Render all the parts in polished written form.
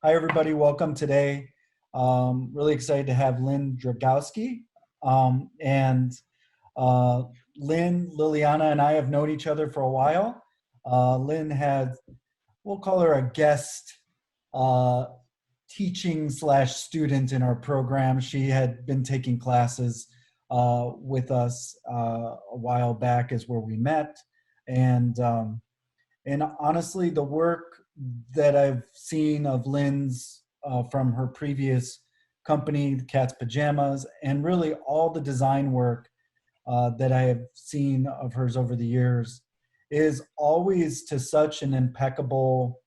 Hi, everybody. Welcome today. Really excited to have Lynn Dregowski. And uh, Lynn, Liliana, and I have known each other for a while. Lynn had, we'll call her a guest uh, teaching slash student in our program. She had been taking classes with us a while back is where we met. And and honestly, the work that I've seen of Lynn's from her previous company, the Cat's Pajamas, and really all the design work that I have seen of hers over the years is always to such an impeccable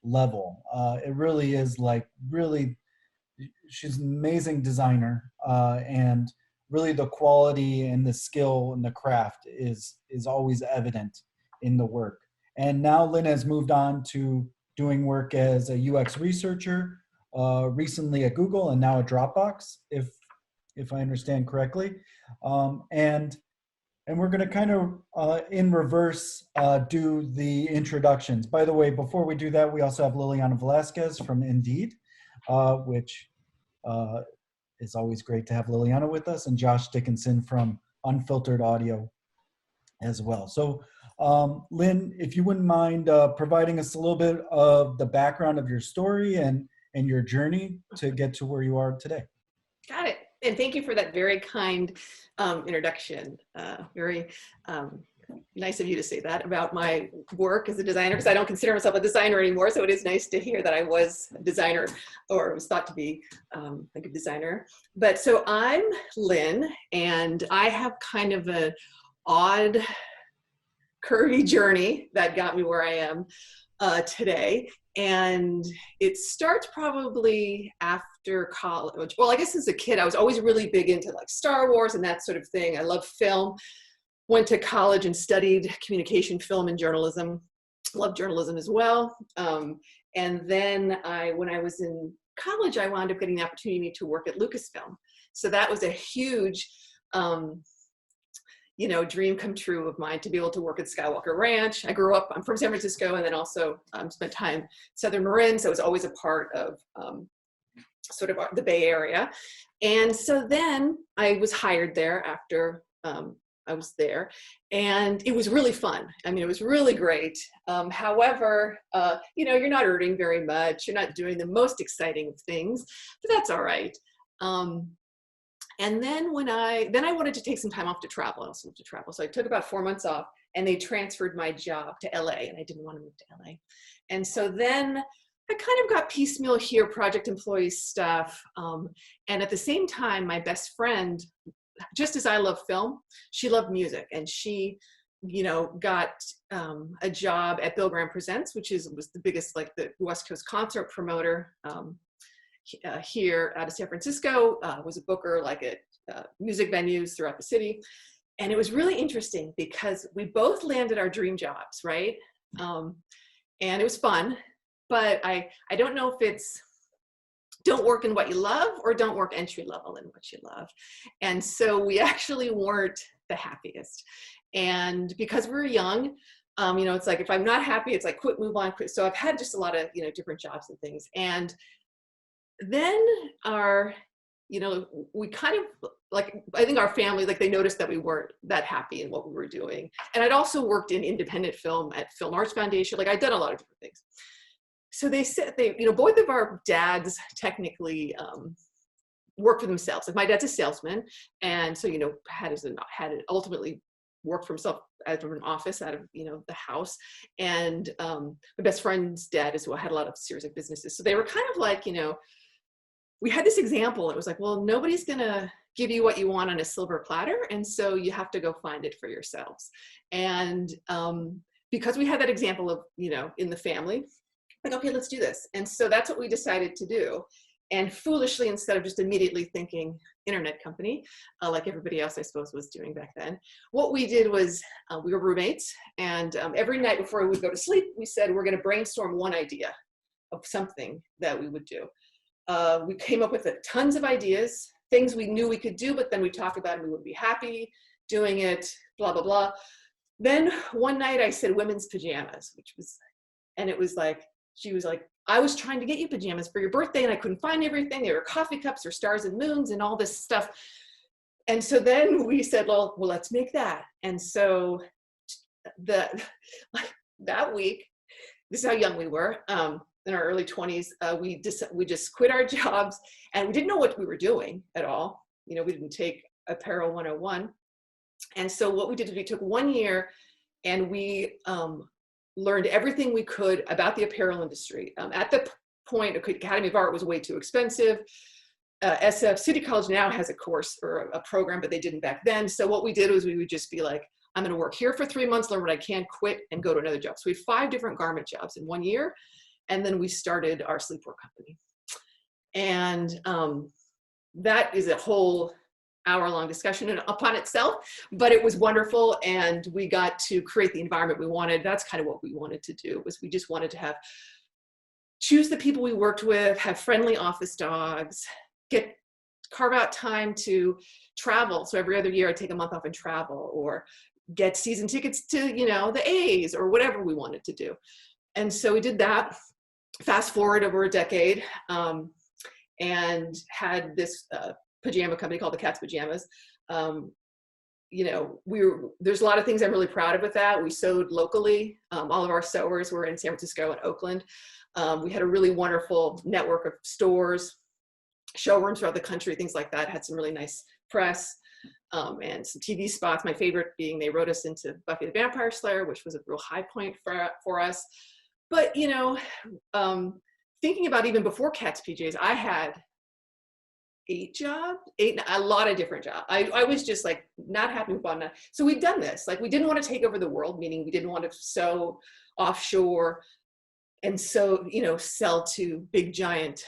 level. It really is like really, she's an amazing designer, and really the quality and the skill and the craft is always evident in the work. And now Lynn has moved on to doing work as a UX researcher, recently at Google and now at Dropbox, if I understand correctly. Um, and and we're going to kind of in reverse do the introductions. By the way, before we do that, we also have Liliana Velasquez from Indeed, which uh, it's always great to have Liliana with us, and Josh Dickinson from Unfiltered Audio as well. So, Lynn, if you wouldn't mind providing us a little bit of the background of your story and your journey to get to where you are today. Got it. And thank you for that very kind introduction. Very nice of you to say that about my work as a designer, because I don't consider myself a designer anymore. So it is nice to hear that I was a designer, or was thought to be like a designer. But so I'm Lynn, and I have kind of an odd, curvy journey that got me where I am today. And it starts probably after college. Well, I guess as a kid, I was always really big into like Star Wars and that sort of thing. I love film. Went to college and studied communication, film, and journalism. Loved journalism as well. And then when I was in college, I wound up getting the opportunity to work at Lucasfilm. So that was a huge dream come true of mine, to be able to work at Skywalker Ranch. I'm from San Francisco, and then also spent time in Southern Marin, so it was always a part of sort of the Bay Area. And so then I was hired there after I was there, and it was really fun. I mean, it was really great. However, you're not earning very much. You're not doing the most exciting of things, but that's all right. And then I wanted to take some time off to travel. I also love to travel. So I took about 4 months off, and they transferred my job to LA, and I didn't want to move to LA. And so then I kind of got piecemeal here, project employee stuff. And at the same time, my best friend, just as I love film, she loved music, and she, got a job at Bill Graham Presents, which was the biggest, like the West Coast concert promoter here out of San Francisco, was a booker like at music venues throughout the city. And it was really interesting because we both landed our dream jobs, right? And it was fun, but I don't know if it's don't work in what you love or don't work entry level in what you love. And so we actually weren't the happiest. And because we were young, it's like, if I'm not happy, it's like, quit, move on, quit. So I've had just a lot of, different jobs and things. And then we kind of, like, I think our family, like, they noticed that we weren't that happy in what we were doing. And I'd also worked in independent film at Film Arts Foundation. Like, I'd done a lot of different things. So they said both of our dads technically work for themselves. Like, my dad's a salesman, and so had ultimately worked for himself out of an office, out of the house. And my best friend's dad as well had a lot of series of businesses. So they were kind of like, we had this example. It was like, well, nobody's gonna give you what you want on a silver platter, and so you have to go find it for yourselves. And because we had that example of in the family, like, okay, let's do this. And so that's what we decided to do. And foolishly, instead of just immediately thinking internet company, like everybody else, I suppose, was doing back then, what we did was we were roommates. And every night before we would go to sleep, we said, we're going to brainstorm one idea of something that we would do. We came up with tons of ideas, things we knew we could do, but then we talk about it and we would be happy doing it, blah, blah, blah. Then one night I said women's pajamas, and it was like, she was like, I was trying to get you pajamas for your birthday and I couldn't find everything. There were coffee cups or stars and moons and all this stuff. And so then we said, well, let's make that. And so that week, this is how young we were, in our early 20s, we just quit our jobs and we didn't know what we were doing at all. You know, we didn't take Apparel 101. And so what we did is we took 1 year and we learned everything we could about the apparel industry. At the point, Academy of Art was way too expensive. SF City College now has a course or a program, but they didn't back then. So what we did was we would just be like, I'm going to work here for 3 months, learn what I can, quit, and go to another job. So we had 5 different garment jobs in 1 year. And then we started our sleepwear company. And that is a whole hour-long discussion upon itself, but it was wonderful. And we got to create the environment we wanted. That's kind of what we wanted to do, was we just wanted to choose the people we worked with, have friendly office dogs, carve out time to travel. So every other year I'd take a month off and travel, or get season tickets to, you know, the A's or whatever we wanted to do. And so we did that. Fast forward over a decade, and had this pajama company called the Cat's Pajamas. You know, there's a lot of things I'm really proud of with that. We sewed locally. All of our sewers were in San Francisco and Oakland. We had a really wonderful network of stores, showrooms throughout the country, things like that. Had some really nice press, and some TV spots. My favorite being they wrote us into Buffy the Vampire Slayer, which was a real high point for us. But, you know, thinking about even before Cat's PJs, I had 8 jobs, a lot of different jobs. I was just like not happy with one. So we'd done this, like we didn't want to take over the world, meaning we didn't want to sew offshore and so, you know, sell to big giant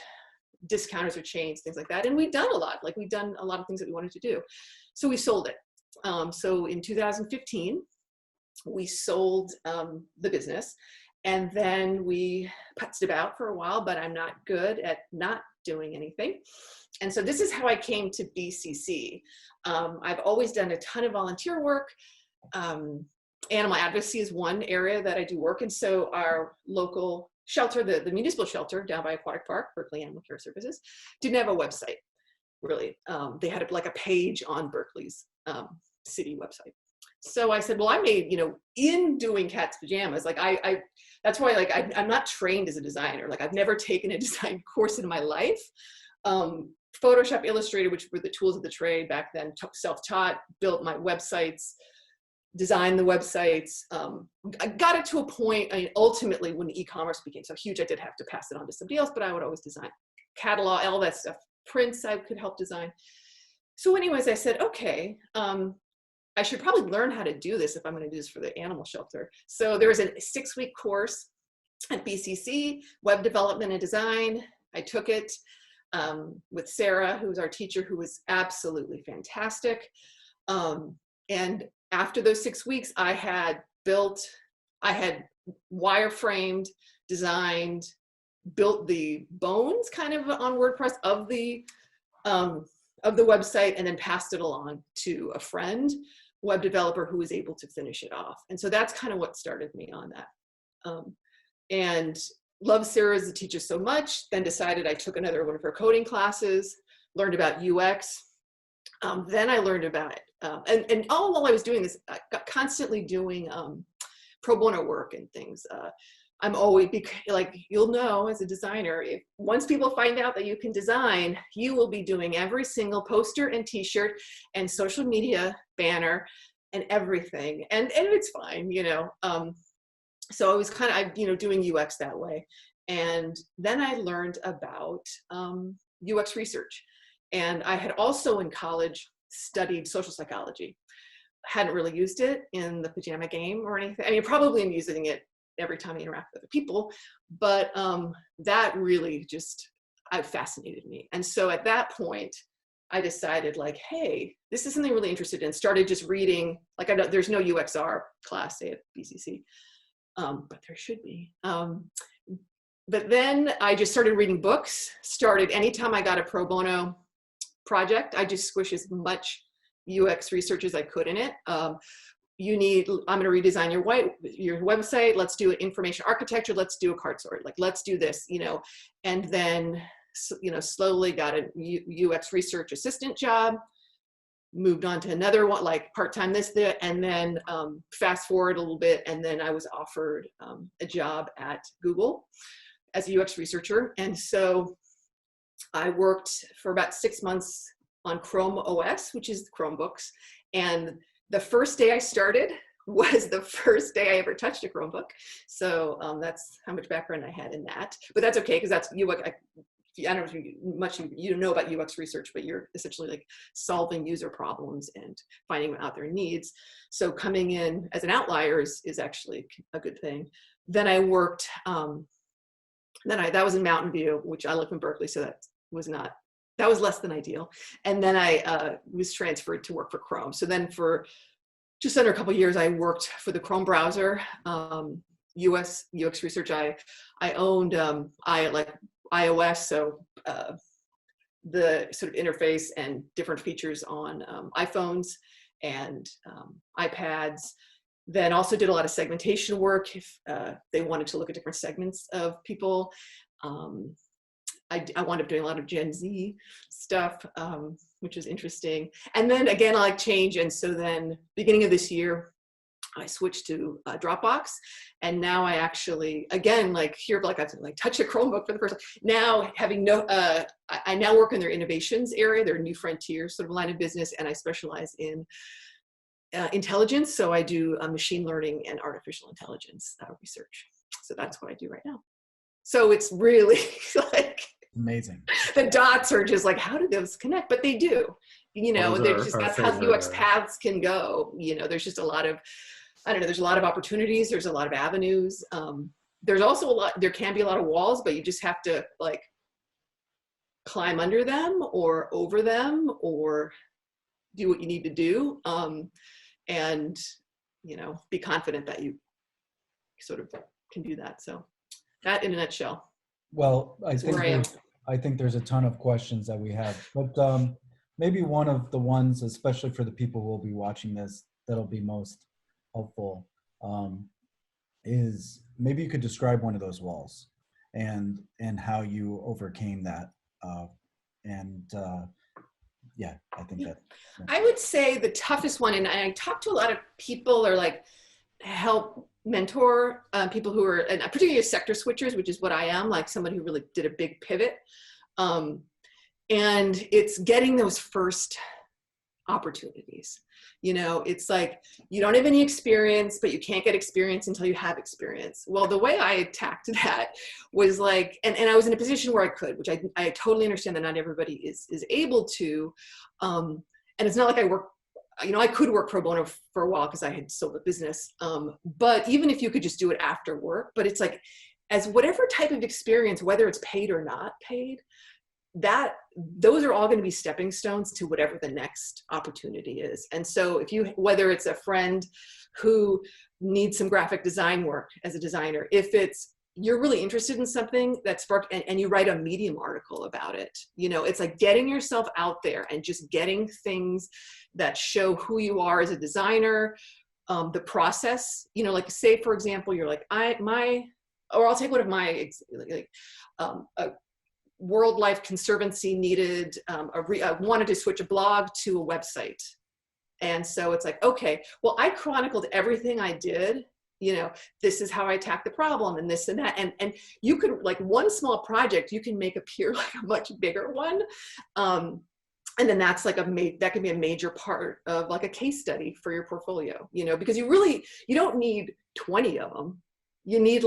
discounters or chains, things like that. And we'd done a lot, like we'd done a lot of things that we wanted to do. So we sold it. So in 2015, we sold the business. And then we putzed about for a while, but I'm not good at not doing anything. And so this is how I came to BCC. I've always done a ton of volunteer work. Animal advocacy is one area that I do work in. So our local shelter, the municipal shelter down by Aquatic Park, Berkeley Animal Care Services, didn't have a website, really. They had like a page on Berkeley's city website. So I said, well, I made, you know, in doing Cat's Pajamas, like that's why, like, I'm not trained as a designer. Like I've never taken a design course in my life. Photoshop, Illustrator, which were the tools of the trade back then, self-taught, built my websites, designed the websites. I got it to a point, I mean, ultimately when e-commerce became so huge, I did have to pass it on to somebody else, but I would always design catalog, all that stuff, prints I could help design. So anyways, I said, okay, I should probably learn how to do this if I'm going to do this for the animal shelter. So there was a 6-week course at BCC, web development and design. I took it with Sarah, who was our teacher, who was absolutely fantastic. And after those 6 weeks, I had wireframed, designed, built the bones kind of on WordPress of the website, and then passed it along to a friend, web developer, who was able to finish it off. And so that's kind of what started me on that. And loved Sarah as a teacher so much, then decided I took another one of her coding classes, learned about UX. Then I learned about it. And all while I was doing this, I got constantly doing pro bono work and things. I'm always, like, you'll know as a designer, if once people find out that you can design, you will be doing every single poster and t-shirt and social media banner and everything. And it's fine, you know. So I was kind of, you know, doing UX that way. And then I learned about UX research. And I had also in college studied social psychology. Hadn't really used it in the pajama game or anything. I mean, probably I'm using it every time I interact with other people, but that really just fascinated me. And so at that point, I decided, like, hey, this is something I'm really interested in. Started just reading, like, I know there's no UXR class at BCC, but there should be. But then I just started reading books, anytime I got a pro bono project, I just squish as much UX research as I could in it. I'm going to redesign your website. Let's do information architecture. Let's do a card sort. Like, let's do this, and then, slowly got a UX research assistant job, moved on to another one, like part-time and then fast forward a little bit. And then I was offered a job at Google as a UX researcher. And so I worked for about 6 months on Chrome OS, which is the Chromebooks. And the first day I started was the first day I ever touched a Chromebook. So that's how much background I had in that. But that's okay, because that's UX. I don't know you know about UX research, but you're essentially like solving user problems and finding out their needs. So coming in as an outlier is actually a good thing. Then I worked, that was in Mountain View, which I live in Berkeley, so that was less than ideal. And then I was transferred to work for Chrome. So then for just under a couple of years, I worked for the Chrome browser, UX research. I owned iOS, so the sort of interface and different features on iPhones and iPads. Then also did a lot of segmentation work if they wanted to look at different segments of people. I wound up doing a lot of Gen Z stuff, which was interesting. And then again, I like change. And so then beginning of this year, I switched to Dropbox. And now I actually, again, I touch a Chromebook for the first time. Now I now work in their innovations area, their new frontiers sort of line of business. And I specialize in intelligence. So I do machine learning and artificial intelligence research. So that's what I do right now. So it's really amazing. The dots are just like, how do those connect? But they do, that's how UX paths can go. There's just a lot of, there's a lot of opportunities. There's a lot of avenues. There's also there can be a lot of walls, but you just have to climb under them or over them or do what you need to do. And, be confident that you sort of can do that. So that in a nutshell. Well, I think there's a ton of questions that we have, but maybe one of the ones, especially for the people who will be watching this, that'll be most helpful, is maybe you could describe one of those walls and how you overcame that. I think that. Yeah. I would say the toughest one, and I talk to a lot of people or help mentor people who are, and particularly sector switchers, which is what I am, like someone who really did a big pivot. And it's getting those first opportunities. It's like, you don't have any experience, but you can't get experience until you have experience. Well, the way I attacked that was and I was in a position where I could, which I totally understand that not everybody is able to. And it's not like I work, I could work pro bono for a while because I had sold the business. But even if you could just do it after work, but it's as whatever type of experience, whether it's paid or not paid, those are all going to be stepping stones to whatever the next opportunity is. And so whether it's a friend who needs some graphic design work as a designer, if you're really interested in something that sparked and you write a Medium article about it, it's like getting yourself out there and just getting things that show who you are as a designer, the process, say, for example, you're I'll take one of my, World Life Conservancy needed, wanted to switch a blog to a website. And so it's okay, well, I chronicled everything I did, this is how I attacked the problem and this and that. And you could, one small project, you can make appear like a much bigger one. And then that's that can be a major part of a case study for your portfolio, because you don't need 20 of them. You need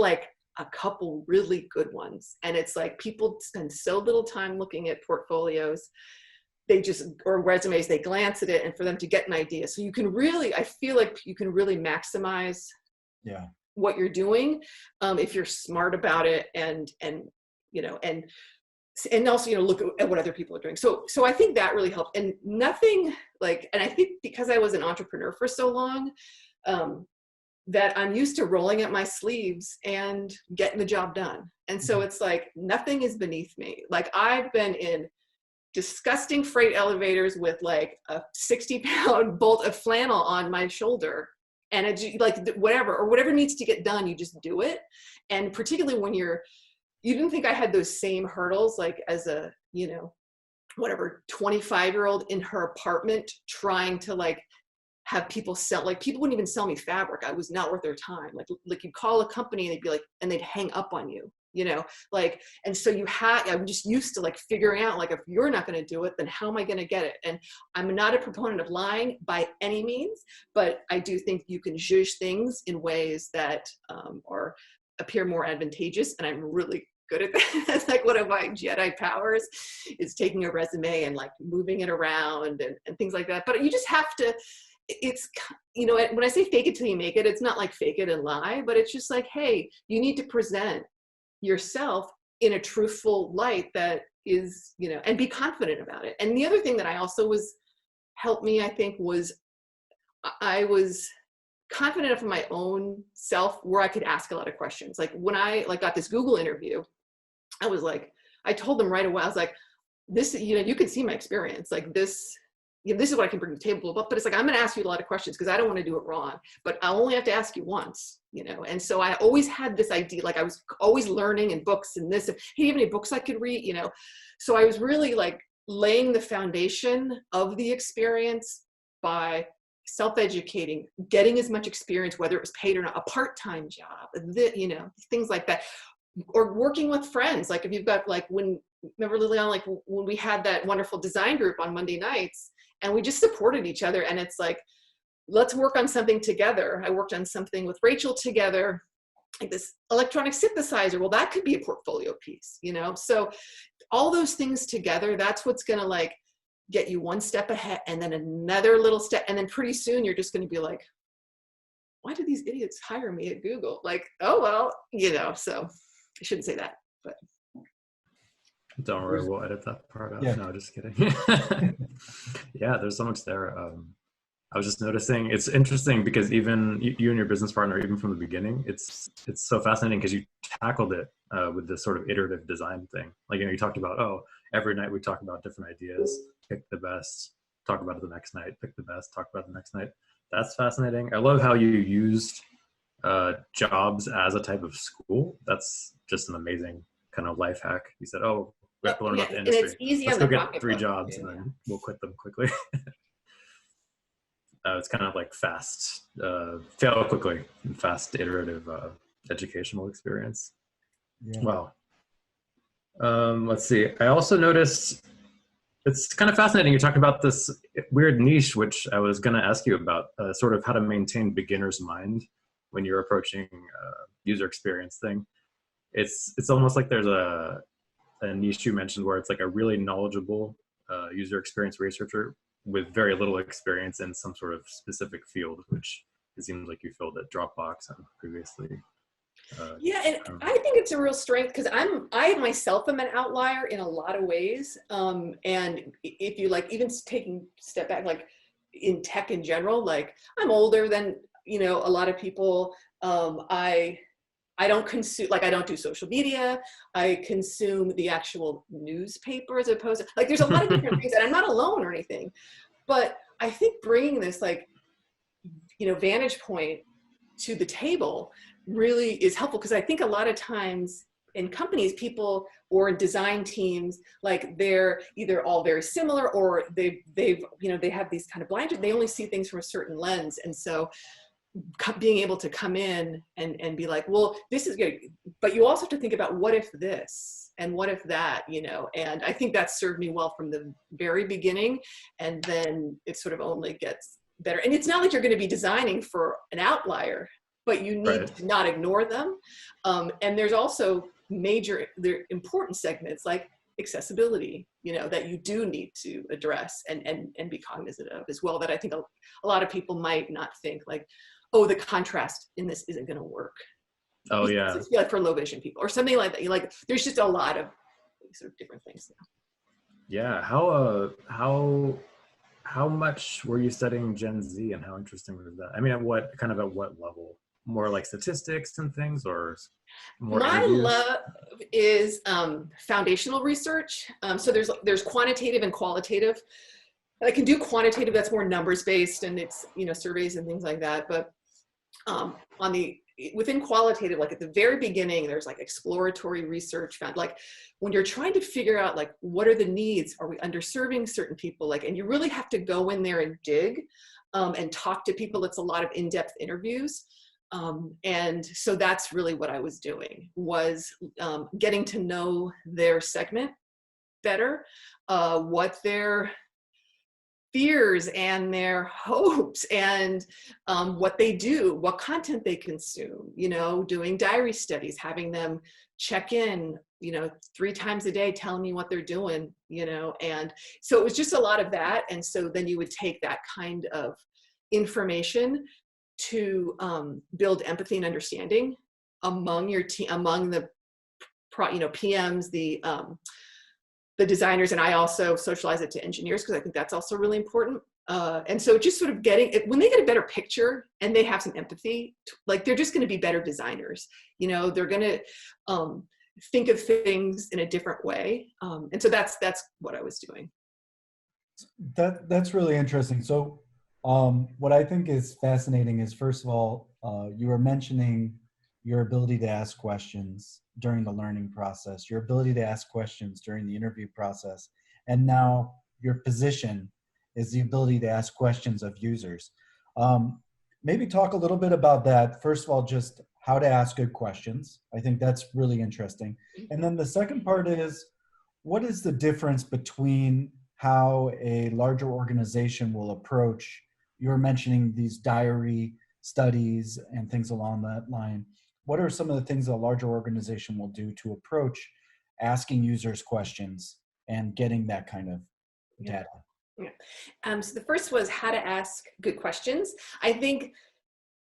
a couple really good ones. And it's people spend so little time looking at portfolios, or resumes, they glance at it, and for them to get an idea. So you can really, I feel like you can really maximize what you're doing if you're smart about it and also, look at what other people are doing. So I think that really helped. And nothing and I think because I was an entrepreneur for so long, that I'm used to rolling up my sleeves and getting the job done. And so it's nothing is beneath me. I've been in disgusting freight elevators with a 60-pound bolt of flannel on my shoulder, And it's like whatever needs to get done, you just do it. And particularly when you didn't think I had those same hurdles, like as a, 25-year-old in her apartment trying to like have people sell, like people wouldn't even sell me fabric. I was not worth their time. Like you'd call a company and they'd be like, and they'd hang up on you, and so I'm just used to like figuring out, like, if you're not going to do it, then how am I going to get it? And I'm not a proponent of lying by any means, but I do think you can zhuzh things in ways that appear more advantageous. And I'm really good at that. That's like one of my Jedi powers, is taking a resume and like moving it around and things like that. But you just have to, it's, when I say fake it till you make it, it's not like fake it and lie, but it's just like, hey, you need to present yourself in a truthful light that is, and be confident about it. And the other thing that I also helped me, I think, was I was confident enough in my own self where I could ask a lot of questions. Like when I got this Google interview, I was like, I told them right away, I was like, this, you can see my experience, like this, this is what I can bring to the table, but it's like, I'm going to ask you a lot of questions because I don't want to do it wrong, but I only have to ask you once, And so I always had this idea, like I was always learning in books and this, and hey, do you have any books I could read, So I was really like laying the foundation of the experience by self-educating, getting as much experience, whether it was paid or not, a part-time job, things like that, or working with friends. Like if you've got remember Liliana, like when we had that wonderful design group on Monday nights, and we just supported each other. And it's like, let's work on something together. I worked on something with Rachel together, like this electronic synthesizer. Well, that could be a portfolio piece, So all those things together, that's what's going to like get you one step ahead and then another little step. And then pretty soon you're just going to be like, why did these idiots hire me at Google? Like, oh, well, so I shouldn't say that, but. Don't worry, we'll edit that part out. Yeah. No, just kidding. Yeah, there's so much there. I was just noticing, it's interesting because even you and your business partner, even from the beginning, it's so fascinating because you tackled it with this sort of iterative design thing. Like, you talked about, every night we talk about different ideas, pick the best, talk about it the next night, pick the best, talk about it the next night. That's fascinating. I love how you used jobs as a type of school. That's just an amazing kind of life hack. You said, we have to learn about the industry. It's easy. Let's go get 3 jobs and then we'll quit them quickly. It's kind of like fast, fail quickly, and fast iterative educational experience. Yeah. Wow. Let's see. I also noticed it's kind of fascinating. You talked about this weird niche, which I was going to ask you about, sort of how to maintain beginner's mind when you're approaching user experience thing. It's almost like there's a niche you mentioned where it's like a really knowledgeable user experience researcher with very little experience in some sort of specific field, which it seems like you filled at Dropbox and previously. Yeah, and I think it's a real strength because I myself am an outlier in a lot of ways. And if you like, even taking a step back, like in tech in general, like I'm older than a lot of people. I don't consume, like I don't do social media. I consume the actual newspaper as opposed to, like there's a lot of different things, and I'm not alone or anything. But I think bringing this like, vantage point to the table really is helpful, because I think a lot of times in companies, people or in design teams, like they're either all very similar or they have these kind of blinders. They only see things from a certain lens. And so being able to come in and be like, well, this is good, but you also have to think about what if this and what if that, and I think that served me well from the very beginning. And then it sort of only gets better. And it's not like you're going to be designing for an outlier, but you need to not ignore them. And there's also they're important segments like accessibility, that you do need to address and be cognizant of as well, that I think a lot of people might not think like, oh, the contrast in this isn't going to work. Oh yeah. Like for low vision people or something like that. Like there's just a lot of sort of different things. Yeah. How much were you studying Gen Z, and how interesting was that? I mean, at what level? More like statistics and things, or more My interviews? love is foundational research. So there's quantitative and qualitative. I can do quantitative, that's more numbers based, and it's surveys and things like that. But within qualitative, like at the very beginning, there's like exploratory research found, like when you're trying to figure out like, what are the needs? Are we underserving certain people? Like, and you really have to go in there and dig and talk to people. It's a lot of in-depth interviews. And so that's really what I was doing, was getting to know their segment better, what their fears and their hopes and what they do, what content they consume, you know, doing diary studies, having them check in, you know, 3 times a day, telling me what they're doing, you know. And so it was just a lot of that. And so then you would take that kind of information to build empathy and understanding among your team, among the PMs, the designers, and I also socialize it to engineers because I think that's also really important. And so just sort of getting it, when they get a better picture and they have some empathy, like they're just going to be better designers. You know, they're going to think of things in a different way. And so that's what I was doing. That's really interesting. So what I think is fascinating is, first of all, you were mentioning your ability to ask questions during the learning process, your ability to ask questions during the interview process, and now your position is the ability to ask questions of users. Maybe talk a little bit about that. First of all, just how to ask good questions. I think that's really interesting. And then the second part is, what is the difference between how a larger organization will approach, you were mentioning these diary studies and things along that line. What are some of the things a larger organization will do to approach asking users questions and getting that kind of data? Yeah. So the first was how to ask good questions. I think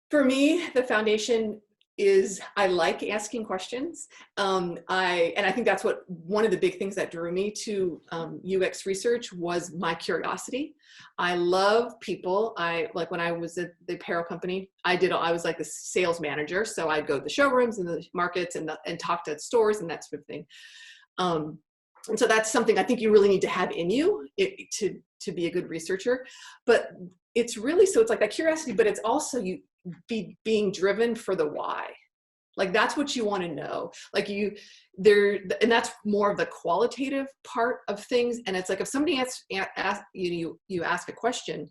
for me, the foundation is I like asking questions. I think that's what one of the big things that drew me to UX research was my curiosity. I love people. Like when I was at the apparel company, I was like the sales manager. So I'd go to the showrooms and the markets and talk to stores and that sort of thing. And so that's something I think you really need to have in you to be a good researcher. But it's really, so it's like that curiosity, but it's also being driven for the why. Like that's what you want to know. Like and that's more of the qualitative part of things. And it's like if somebody you ask a question,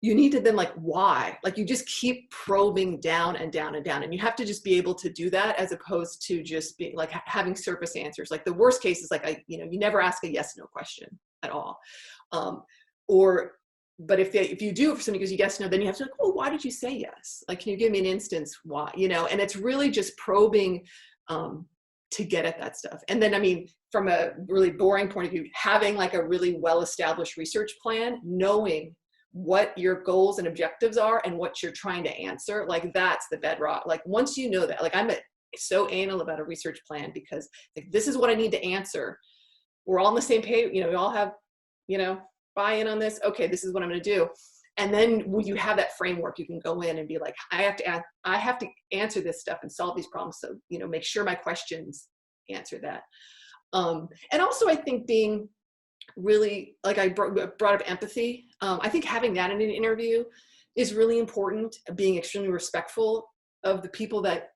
you need to then like why? Like you just keep probing down and down and down, and you have to just be able to do that as opposed to just being like having surface answers. Like the worst case is like you never ask a yes/no question at all, But if you do, if somebody goes yes, no, then you have to like, oh, why did you say yes? Like, can you give me an instance why? And it's really just probing to get at that stuff. And then, I mean, from a really boring point of view, having like a really well-established research plan, knowing what your goals and objectives are and what you're trying to answer, like that's the bedrock. Like once you know that, like I'm so anal about a research plan because like this is what I need to answer. We're all on the same page. We all have, buy in on this. Okay, this is what I'm going to do. And then when you have that framework, you can go in and be like, I have to answer this stuff and solve these problems. So, make sure my questions answer that. And also I think being really, like I brought up empathy. I think having that in an interview is really important, being extremely respectful of the people that,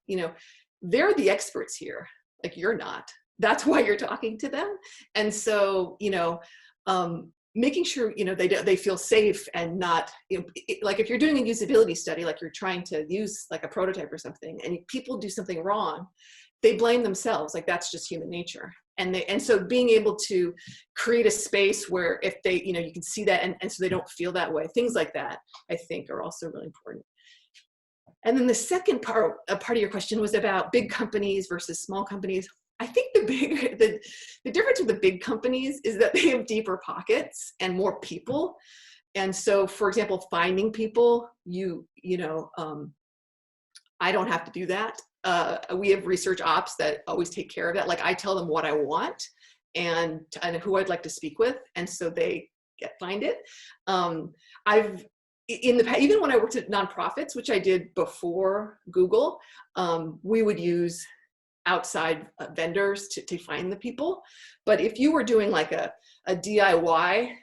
they're the experts here. Like you're not. That's why you're talking to them. And so, making sure they feel safe and not like if you're doing a usability study, like you're trying to use like a prototype or something and people do something wrong, they blame themselves. Like that's just human nature. And so being able to create a space where if they you can see that and so they don't feel that way, things like that I think are also really important. And then the second part of your question was about big companies versus small companies. I think the difference with the big companies is that they have deeper pockets and more people. And so, for example, finding people, I don't have to do that. We have research ops that always take care of that. Like I tell them what I want and who I'd like to speak with. And so they find it. In the past, even when I worked at nonprofits, which I did before Google, we would use outside vendors to find the people. But if you were doing like a DIY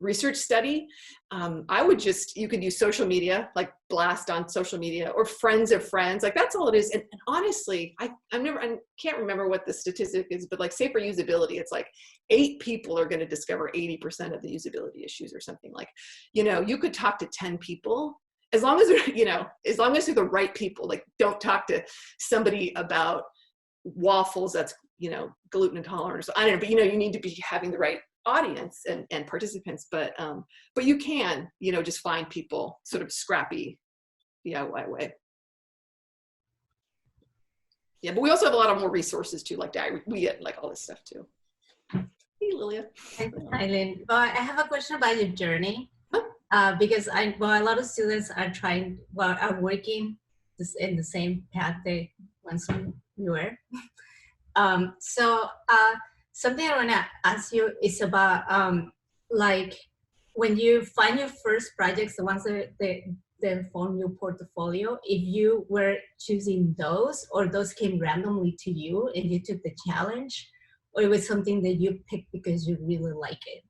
research study, I would you could use social media, like blast on social media, or friends of friends, like that's all it is. And honestly, I can't remember what the statistic is, but like say for usability, it's like 8 people are going to discover 80% of the usability issues or something. Like, you could talk to 10 people, as long as they're, as long as they're the right people. Like, don't talk to somebody about waffles that's, gluten intolerant. So I don't know, but you need to be having the right audience and participants, but you can, just find people sort of scrappy DIY way. Yeah, but we also have a lot of more resources too, like diarrhea, like all this stuff too. Hey, Lilia. Hi, Lynn. I have a question about your journey. Because a lot of students are are working in the same path they once you were. Something I want to ask you is about like when you find your first projects, the ones that form your portfolio, if you were choosing those, or those came randomly to you and you took the challenge, or it was something that you picked because you really like it.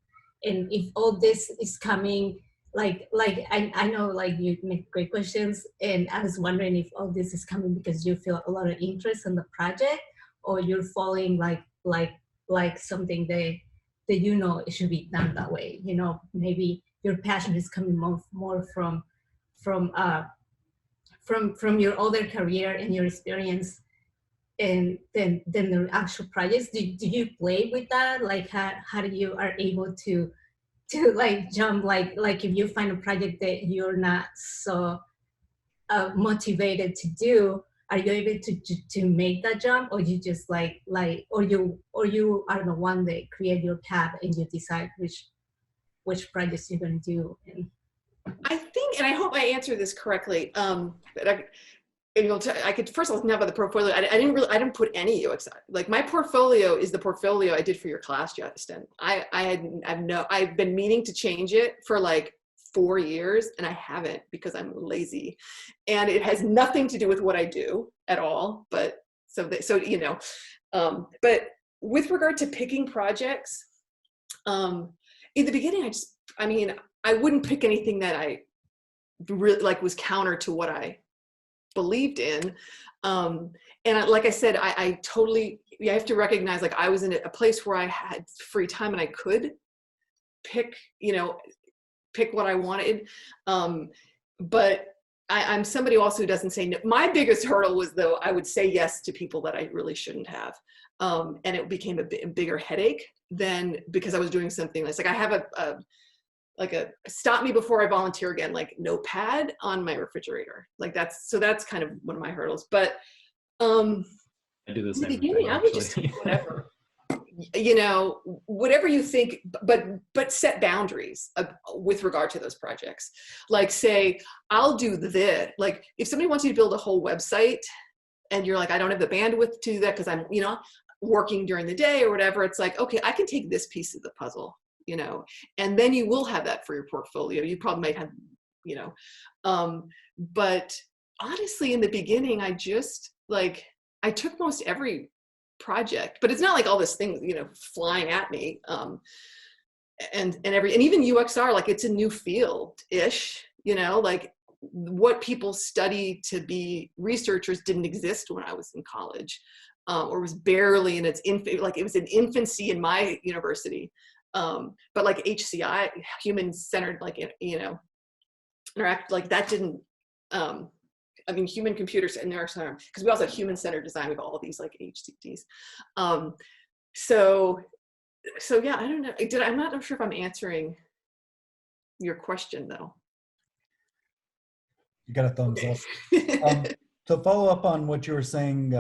And if all this is coming, like I know like you make great questions, and I was wondering if all this is coming because you feel a lot of interest in the project, or you're following like something that it should be done that way. Maybe your passion is coming more from your older career and your experience, and then the actual projects. Do you play with that? Like how do you are able to like jump, like if you find a project that you're not so motivated to do, are you able to make that jump, or you just or you are the one that create your path and you decide which projects you're going to do? I think, and I hope I answered this correctly, but I could first of all know about the portfolio. I didn't put any UX. Like my portfolio is the portfolio I did for your class, Justin. I've been meaning to change it for like 4 years, and I haven't because I'm lazy, and it has nothing to do with what I do at all. But but with regard to picking projects, in the beginning, I wouldn't pick anything that I really was counter to what I believed in. And like I said, I totally, you have to recognize, like I was in a place where I had free time and I could pick what I wanted. But I'm somebody also who doesn't say no. My biggest hurdle was, though, I would say yes to people that I really shouldn't have. And it became a bigger headache than because I was doing something like I have a stop me before I volunteer again, like notepad on my refrigerator. Like that's kind of one of my hurdles. But I do the same in the beginning, thing, I would just take whatever. Whatever you think, but set boundaries with regard to those projects. Like say, I'll do this. Like if somebody wants you to build a whole website and you're like, I don't have the bandwidth to do that because I'm, working during the day or whatever. It's like, okay, I can take this piece of the puzzle, and then you will have that for your portfolio. You probably might have, but honestly, in the beginning, I just I took most every project, but it's not like all this thing, flying at me. And even UXR, like it's a new field-ish, like what people study to be researchers didn't exist when I was in college, or was barely in its it was in infancy in my university. But like HCI, human-centered, interact, like that didn't, human computers, and there are some, because we also have human-centered design with all of these like HCTs. So yeah, I don't know. I'm not sure if I'm answering your question though. You got a thumbs Okay. up. To follow up on what you were saying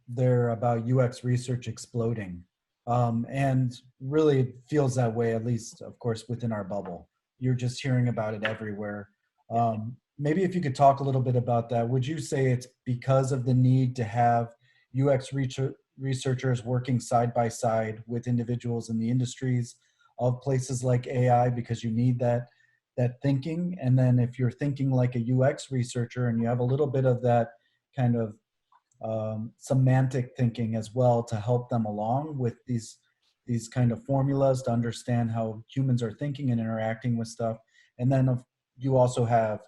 there about UX research exploding, and really it feels that way, at least, of course, within our bubble. You're just hearing about it everywhere. Maybe if you could talk a little bit about that. Would you say it's because of the need to have UX researchers working side by side with individuals in the industries of places like AI, because you need that thinking? And then if you're thinking like a UX researcher and you have a little bit of that kind of semantic thinking as well to help them along with these these kind of formulas to understand how humans are thinking and interacting with stuff. And then you also have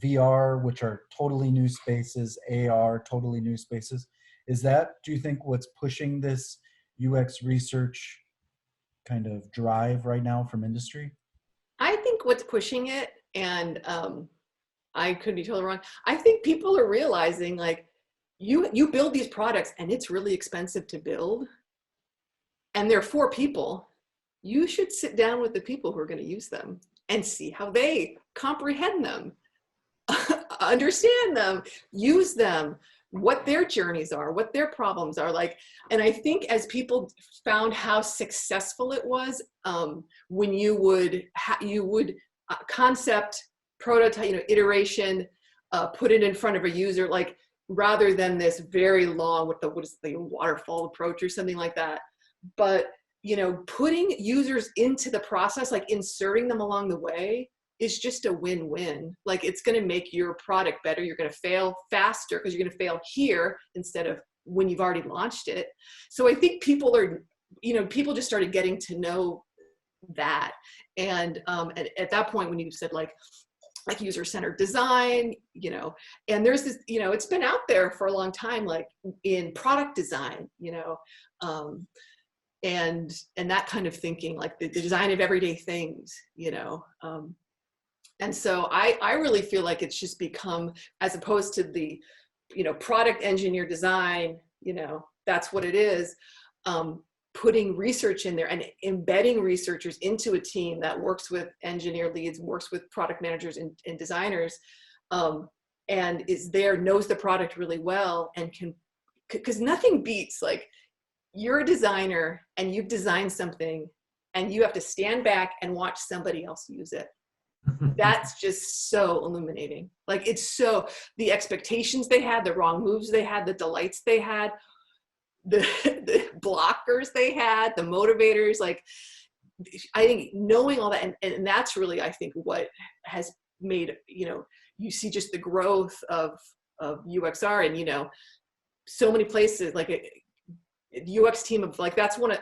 VR, which are totally new spaces, AR, totally new spaces. Is that, do you think, what's pushing this UX research kind of drive right now from industry? I think what's pushing it, and I could be totally wrong, I think people are realizing, like, you build these products and it's really expensive to build, and they're for people. You should sit down with the people who are going to use them and see how they comprehend them, understand them, use them, what their journeys are, what their problems are like. And I think as people found how successful it was, when you would concept, prototype, iteration, put it in front of a user, like, rather than this very long, what is the waterfall approach or something like that. But, putting users into the process, like inserting them along the way, is just a win-win. Like, it's going to make your product better. You're going to fail faster because you're going to fail here instead of when you've already launched it. So I think people people just started getting to know that. And at that point, when you said like user-centered design, and there's this, it's been out there for a long time, like in product design, and that kind of thinking, like the design of everyday things, and so I really feel like it's just become, as opposed to the, product engineer design, that's what it is, putting research in there and embedding researchers into a team that works with engineer leads, works with product managers and designers, and knows the product really well, and because nothing beats, like, you're a designer and you've designed something and you have to stand back and watch somebody else use it. That's just so illuminating. Like, it's so, the expectations they had, the wrong moves they had, the delights they had, the blockers they had, the motivators, like, I think knowing all that, and that's really, I think, what has made, you see just the growth of UXR, and, so many places, like a UX team of, like, that's one of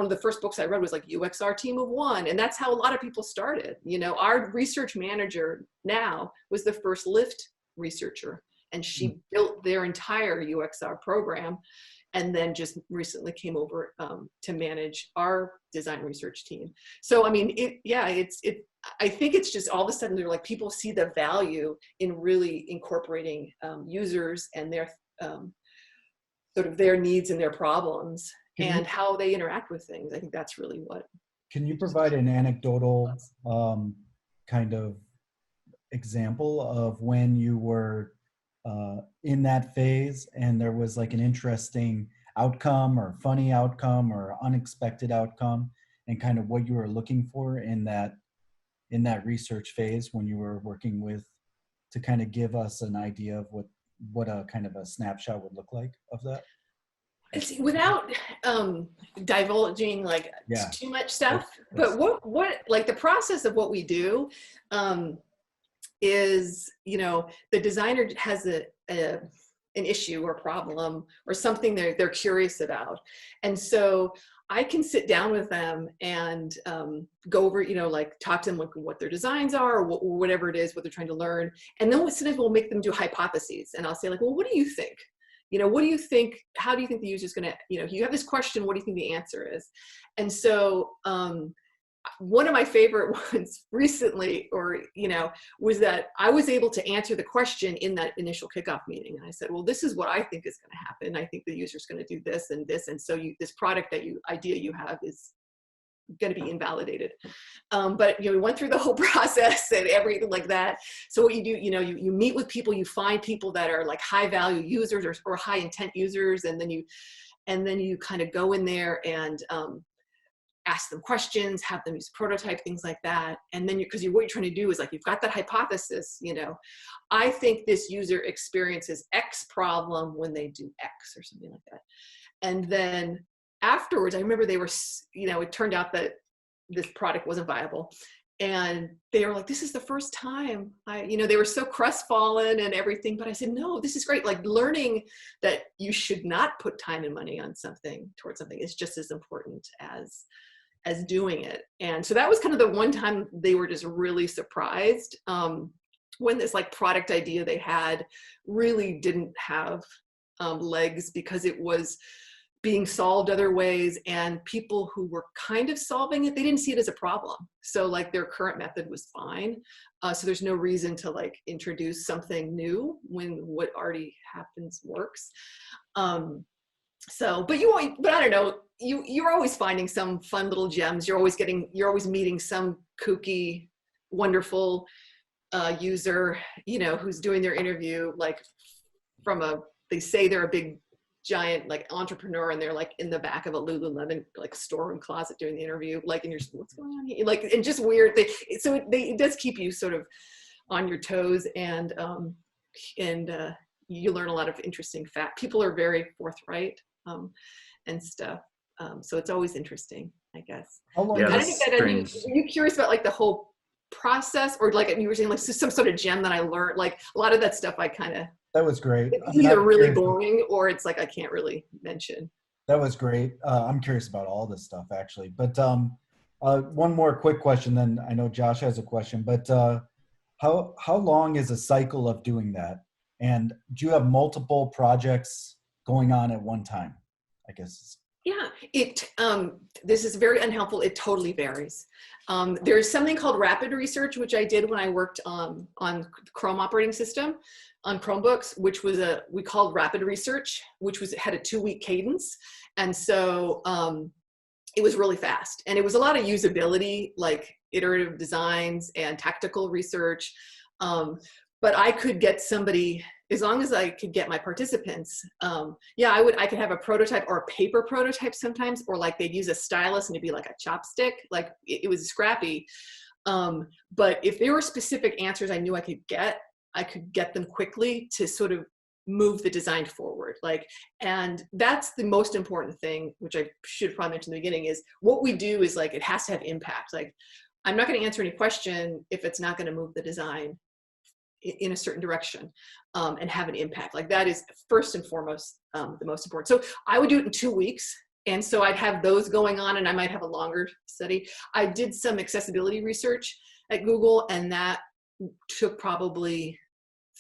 the first books I read was like UXR team of one. And that's how a lot of people started. Our research manager now was the first Lyft researcher, and she built their entire UXR program, and then just recently came over to manage our design research team. So, I mean, I think it's just all of a sudden they're like, people see the value in really incorporating users and their sort of their needs and their problems and how they interact with things. I think that's really what. Can you provide an anecdotal kind of example of when you were in that phase and there was like an interesting outcome or funny outcome or unexpected outcome, and kind of what you were looking for in that research phase when you were working with, to kind of give us an idea of what a kind of a snapshot would look like of that? Without divulging like too much stuff, but what like the process of what we do is, the designer has an issue or problem or something they're curious about, and so I can sit down with them and go over, like talk to them like what their designs are, or whatever it is, what they're trying to learn. And then sometimes we'll make them do hypotheses, and I'll say like, well, what do you think? What do you think? How do you think the user's going to, you have this question, what do you think the answer is? And so one of my favorite ones recently, was that I was able to answer the question in that initial kickoff meeting. And I said, well, this is what I think is going to happen. I think the user's going to do this and this. And so this product idea you have is going to be invalidated. But, we went through the whole process and everything like that. So what you do, you meet with people, you find people that are like high value users or high intent users. And then you kind of go in there and, ask them questions, have them use prototype, things like that. And then what you're trying to do is like, you've got that hypothesis, I think this user experiences X problem when they do X or something like that. And then afterwards, I remember they were, it turned out that this product wasn't viable. And they were like, this is the first time they were so crestfallen and everything. But I said, no, this is great. Like learning that you should not put time and money on something towards something is just as important as doing it. And so that was kind of the one time they were just really surprised when this like product idea they had really didn't have legs, because it was being solved other ways, and people who were kind of solving it, they didn't see it as a problem. So like their current method was fine. So there's no reason to like introduce something new when what already happens works. But I don't know, you're always finding some fun little gems. You're always meeting some kooky, wonderful user, who's doing their interview, like they say they're a big giant like entrepreneur, and they're like in the back of a Lululemon like storeroom closet doing the interview, like, and you're just, what's going on here? Like, and just weird. It does keep you sort of on your toes, and you learn a lot of interesting facts. People are very forthright and stuff. So it's always interesting, I guess. How long? Yeah, I think that, are you curious about like the whole process, or like you were saying like some sort of gem that I learned? Like a lot of that stuff I kind of, That was great. it's either really boring or it's like I can't really mention. That was great. I'm curious about all this stuff actually. But one more quick question, then I know Josh has a question. But how long is a cycle of doing that? And do you have multiple projects going on at one time? I guess. Yeah, this is very unhelpful. It totally varies. There's something called rapid research, which I did when I worked on Chrome operating system on Chromebooks, which was we called rapid research, which had a 2-week cadence. And so it was really fast. And it was a lot of usability, like iterative designs and tactical research. But I could get somebody, as long as I could get my participants, I could have a prototype or a paper prototype sometimes, or like they'd use a stylus and it'd be like a chopstick, like it was scrappy. But if there were specific answers I knew I could get them quickly to sort of move the design forward. And that's the most important thing, which I should probably mention in the beginning, is what we do is like, it has to have impact. Like, I'm not going to answer any question if it's not going to move the design in a certain direction and have an impact. Like that is first and foremost the most important. So I would do it in 2 weeks. And so I'd have those going on, and I might have a longer study. I did some accessibility research at Google, and that took probably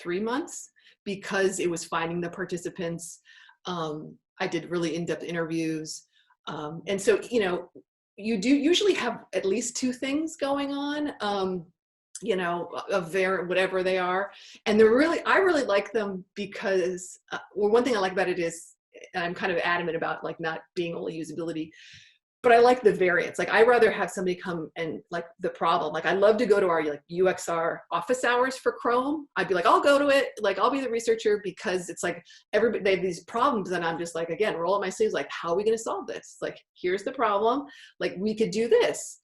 3 months because it was finding the participants. I did really in-depth interviews. And so, you do usually have at least 2 things going on. Of their, whatever they are. And I really like them because, one thing I like about it is, and I'm kind of adamant about like not being only usability, but I like the variance. Like I'd rather have somebody come and like the problem, like I love to go to our like UXR office hours for Chrome. I'd be like, I'll go to it. Like I'll be the researcher, because it's like everybody, they have these problems, and I'm just like, again, roll up my sleeves. Like, how are we going to solve this? Like, here's the problem. Like we could do this.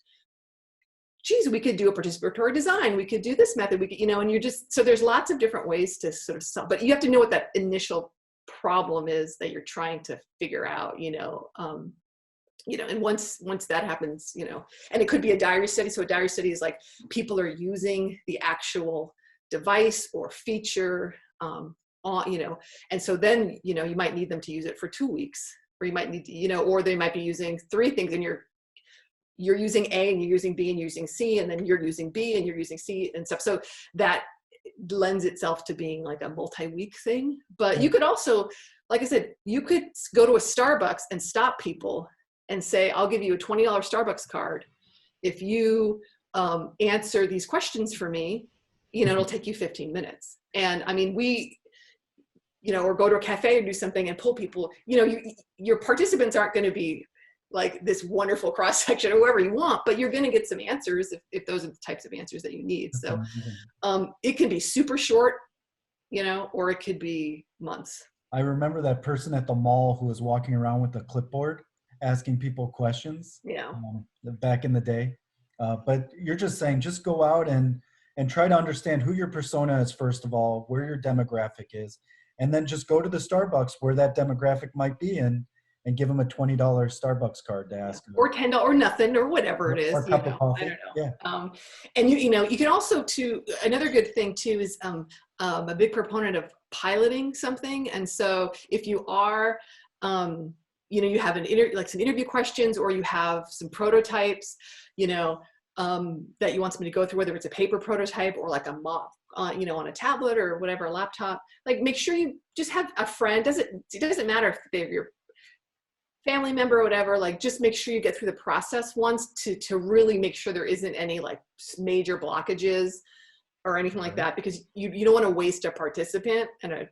Geez, we could do a participatory design. We could do this method. We could, and you're just, so there's lots of different ways to sort of solve, but you have to know what that initial problem is that you're trying to figure out, and once that happens, and it could be a diary study. So a diary study is like people are using the actual device or feature, and so then, you might need them to use it for 2 weeks, or you might need to, or they might be using 3 things, and you're using A and you're using B and you're using C, and then you're using B and you're using C and stuff. So that lends itself to being like a multi-week thing. But you could also, like I said, you could go to a Starbucks and stop people and say, I'll give you a $20 Starbucks card if you answer these questions for me. It'll take you 15 minutes. And I mean, or go to a cafe or do something and pull people, your participants aren't going to be like this wonderful cross section or whoever you want, but you're going to get some answers if those are the types of answers that you need. So it can be super short, or it could be months. I remember that person at the mall who was walking around with a clipboard asking people questions. Yeah. Back in the day. But you're just saying, just go out and try to understand who your persona is, first of all, where your demographic is, and then just go to the Starbucks where that demographic might be, and and give them a $20 Starbucks card to ask them. Or $10 or nothing or whatever it is. Or a cup of coffee. I don't know. Yeah. And you can also another good thing too is a big proponent of piloting something. And so if you are, you have some interview questions, or you have some prototypes, that you want somebody to go through, whether it's a paper prototype or like a mock, on a tablet or whatever, a laptop, like make sure you just have a friend. It doesn't matter if they're your family member or whatever, like just make sure you get through the process once to really make sure there isn't any like major blockages or anything like that, because you don't want to waste a participant and a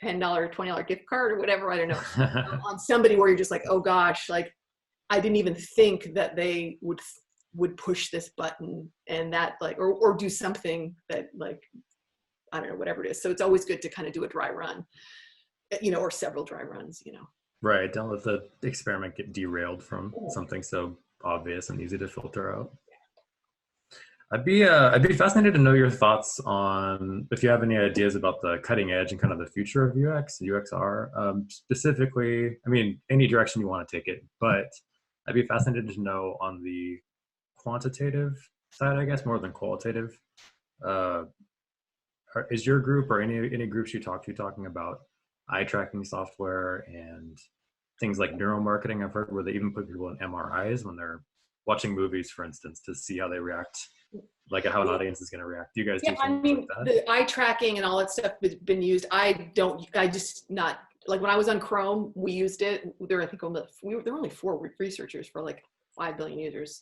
$10, $20 gift card or whatever, I don't know, on somebody where you're just like, oh gosh, like I didn't even think that they would push this button and that like, or do something that like, I don't know, whatever it is. So it's always good to kind of do a dry run, or several dry runs, Right. Don't let the experiment get derailed from something so obvious and easy to filter out. I'd be fascinated to know your thoughts on if you have any ideas about the cutting edge and kind of the future of UXR, specifically, I mean, any direction you want to take it, but I'd be fascinated to know on the quantitative side, I guess, more than qualitative. Is your group or any groups you talk to talking about eye tracking software and things like neuromarketing? I've heard where they even put people in MRIs when they're watching movies, for instance, to see how they react, like how an audience is going to react. Do you guys do something like that? The eye tracking and all that stuff has been used. Like when I was on Chrome, we used it. There were only 4 researchers for like 5 billion users.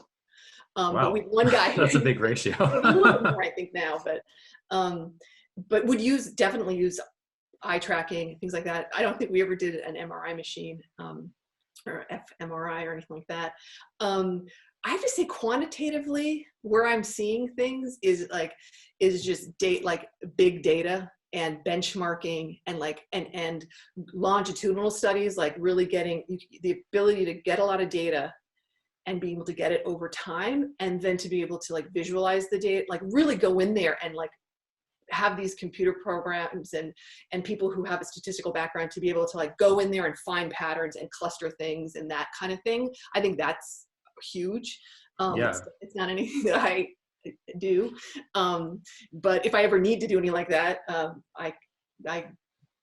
Wow. But one guy. That's a big ratio. A little bit more, I think now, but would definitely use eye tracking, things like that. I don't think we ever did an MRI machine or fMRI or anything like that. I have to say quantitatively, where I'm seeing things is just big data and benchmarking and longitudinal studies, like really getting the ability to get a lot of data and be able to get it over time, and then to be able to like visualize the data, like really go in there and like have these computer programs and people who have a statistical background to be able to like go in there and find patterns and cluster things and that kind of thing. I think that's huge. It's not anything that I do. But if I ever need to do anything like that, I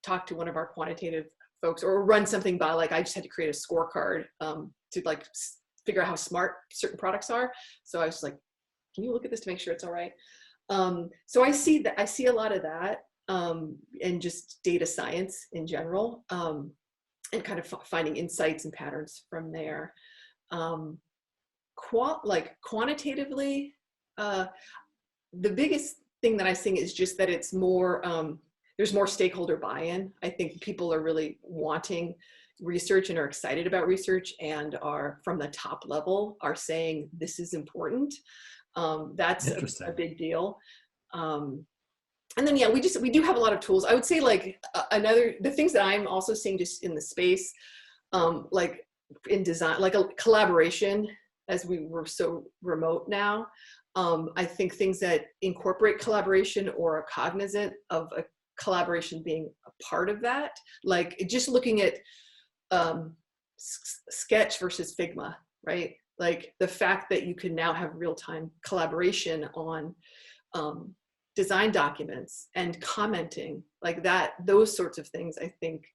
talk to one of our quantitative folks or run something by, like, I just had to create a scorecard to like figure out how smart certain products are. So I was like, can you look at this to make sure it's all right? So I see a lot of that, and just data science in general, and kind of finding insights and patterns from there. Quantitatively, the biggest thing that I see is just that it's more, there's more stakeholder buy-in. I think people are really wanting research and are excited about research, and are from the top level are saying this is important. That's a big deal. And then, yeah, we do have a lot of tools. I would say like the things that I'm also seeing just in the space, like in design, like a collaboration, as we were so remote now. I think things that incorporate collaboration or are cognizant of a collaboration being a part of that, like just looking at Sketch versus Figma, right? Like the fact that you can now have real-time collaboration on design documents and commenting like that, those sorts of things, I think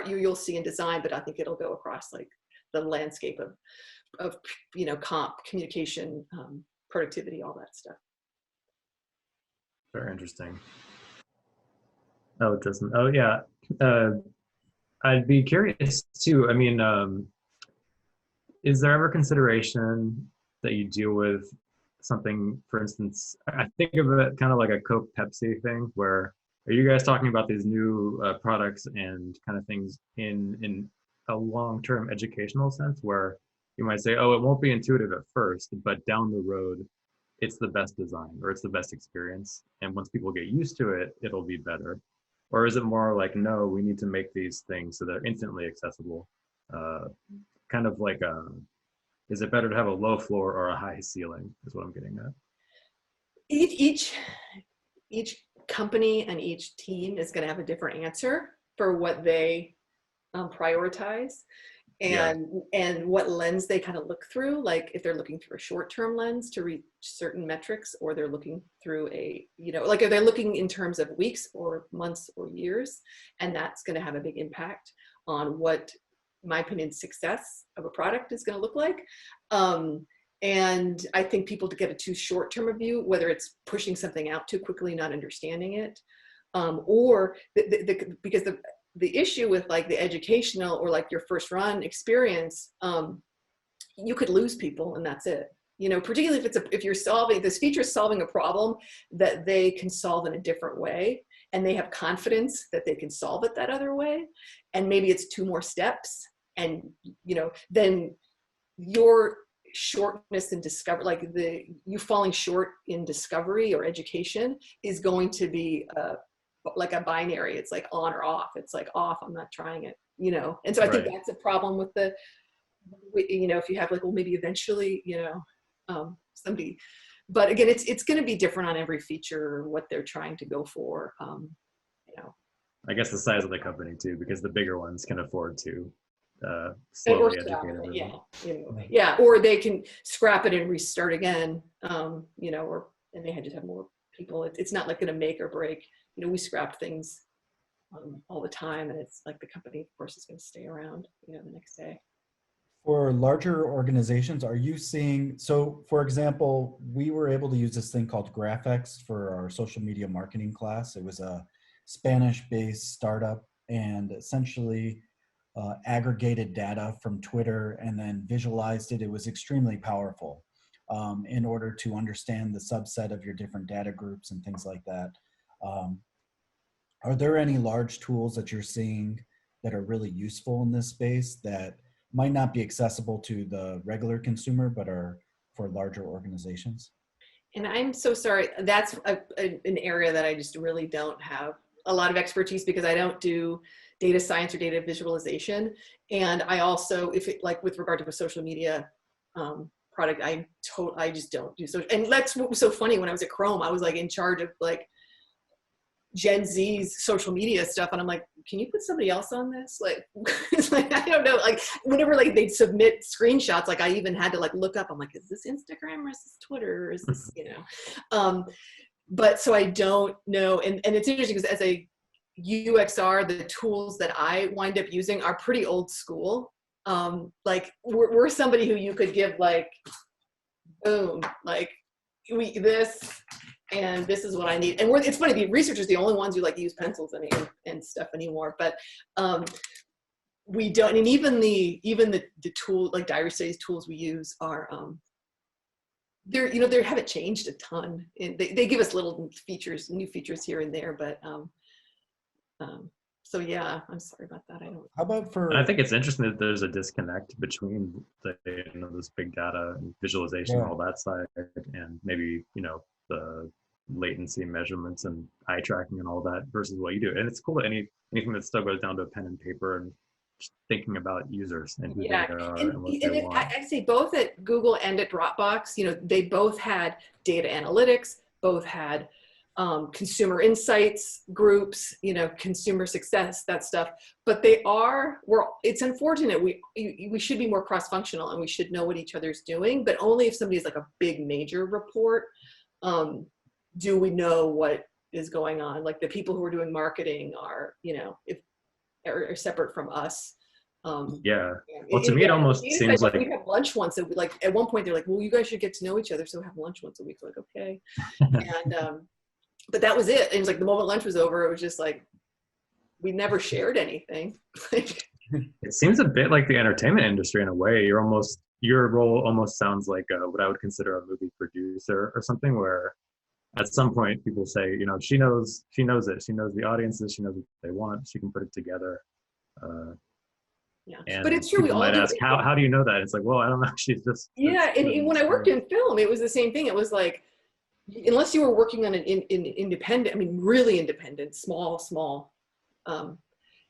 you'll see in design, but I think it'll go across like the landscape of communication, productivity, all that stuff. Very interesting. Oh, it doesn't. Oh, yeah. I'd be curious too. I mean, is there ever consideration that you deal with something, for instance, I think of it kind of like a Coke Pepsi thing, where are you guys talking about these new products and kind of things in a long-term educational sense, where you might say, oh, it won't be intuitive at first, but down the road, it's the best design or it's the best experience. And once people get used to it, it'll be better. Or is it more like, no, we need to make these things so they're instantly accessible? Kind of like, is it better to have a low floor or a high ceiling is what I'm getting at. Each company and each team is going to have a different answer for what they prioritize, and what lens they kind of look through, like if they're looking through a short-term lens to reach certain metrics, or they're looking through a, like are they looking in terms of weeks or months or years, and that's going to have a big impact on what, in my opinion, success of a product is going to look like. And I think people to get a too short-term a view, whether it's pushing something out too quickly, not understanding it, or because the issue with like the educational or like your first run experience, you could lose people and that's it. Particularly if you're solving, this feature is solving a problem that they can solve in a different way, and they have confidence that they can solve it that other way. And maybe it's 2 more steps, and, then your shortness in discovery, like you falling short in discovery or education, is going to be like a binary. It's like on or off. It's like off, I'm not trying it, And so I think that's a problem with if you have like, well, maybe eventually, somebody, but again, it's going to be different on every feature, what they're trying to go for, I guess the size of the company too, because the bigger ones can afford to slowly educate everyone. Or they can scrap it and restart again, and they just have more people. It's not like going to make or break. We scrap things all the time, and it's like the company, of course, is going to stay around, the next day. For larger organizations, are you seeing, so for example, we were able to use this thing called GraphX for our social media marketing class. It was a Spanish-based startup, and essentially aggregated data from Twitter and then visualized it. It was extremely powerful in order to understand the subset of your different data groups and things like that. Are there any large tools that you're seeing that are really useful in this space that might not be accessible to the regular consumer, but are for larger organizations? And I'm so sorry, that's an area that I just really don't have a lot of expertise, because I don't do data science or data visualization. And I also, like with regard to a social media product, I just don't do social. And that's what was so funny. When I was at Chrome, I was like in charge of like Gen Z's social media stuff, and I'm like, can you put somebody else on this? Like, it's like, I don't know, like whenever like they'd submit screenshots, like I even had to like look up, I'm like, is this Instagram or is this Twitter or is this, but so I don't know. And it's interesting because as a UXR, the tools that I wind up using are pretty old school. Like we're somebody who you could give like, boom, like this, and this is what I need. And it's funny, the researchers, the only ones who like use pencils and stuff anymore, but we don't. And even the tool, like diary studies tools we use are, they haven't changed a ton. And they give us little features, new features here and there, but so yeah, I'm sorry about that. I don't. How about I think it's interesting that there's a disconnect between this big data and visualization, all that side, and maybe the latency measurements and eye tracking and all that versus what you do. And it's cool that anything that still goes down to a pen and paper and just thinking about users and who they are and what they want. I'd say both at Google and at Dropbox, they both had data analytics, both had consumer insights groups, consumer success, that stuff. But it's unfortunate. We should be more cross-functional, and we should know what each other's doing, but only if somebody's like a big major report, do we know what is going on. Like the people who are doing marketing are, are separate from us. Yeah. Well, to me, it almost seems like we have lunch once. Like at one point, they're like, "Well, you guys should get to know each other, so have lunch once a week." Like, okay, and but that was it. And it was like the moment lunch was over, it was just like we never shared anything. It seems a bit like the entertainment industry in a way. Your role almost sounds like what I would consider a movie producer or something, where at some point people say, she knows it. She knows the audiences. She knows what they want. She can put it together. Yeah, but it's true. We all might ask, how do you know that? It's like, well, I don't know. She's just And when I worked in film, it was the same thing. It was like, unless you were working on an independent, really independent, small,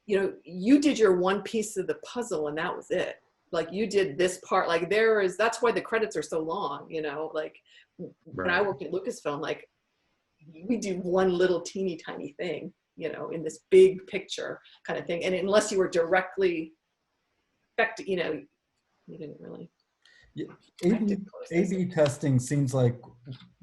you did your one piece of the puzzle and that was it. Like you did this part. Like that's why the credits are so long. Like when I worked at Lucasfilm, like we do one little teeny tiny thing. you know, in this big picture kind of thing. And unless you were directly affected, you know, you didn't really. Yeah, A/B testing seems like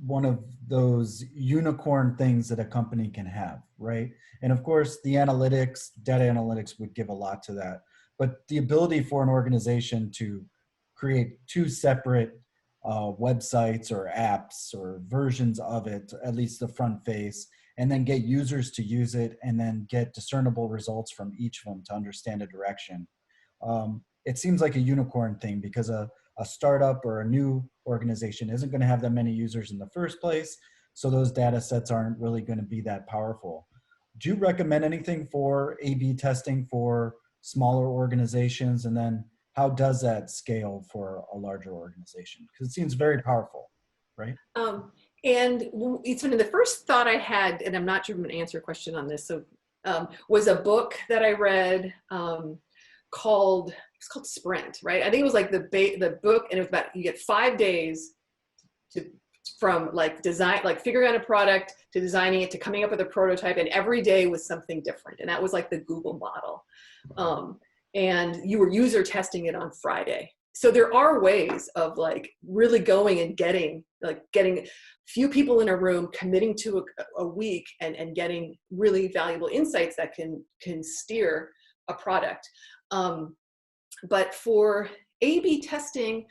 one of those unicorn things that a company can have, right? And of course, the analytics, data analytics would give a lot to that. But the ability for an organization to create two separate websites or apps or versions of it, at least the front face, and then get users to use it and then get discernible results from each of them to understand a direction. It seems like a unicorn thing because a startup or a new organization isn't going to have that many users in the first place. So those data sets aren't really going to be that powerful. Do you recommend anything for A/B testing for smaller organizations? And then how does that scale for a larger organization? Because it seems very powerful, right? And it's one of the first thought I had, and I'm not sure if I'm going to answer a question on this. So was a book that I read called Sprint, right? I think it was like the book, and it was about, you get 5 days from like design, like figuring out a product to designing it to coming up with a prototype, and every day was something different. And that was like the Google model. And you were user testing it on Friday. So there are ways of like really going and getting few people in a room, committing to a week and getting really valuable insights that can steer a product. But for A/B testing,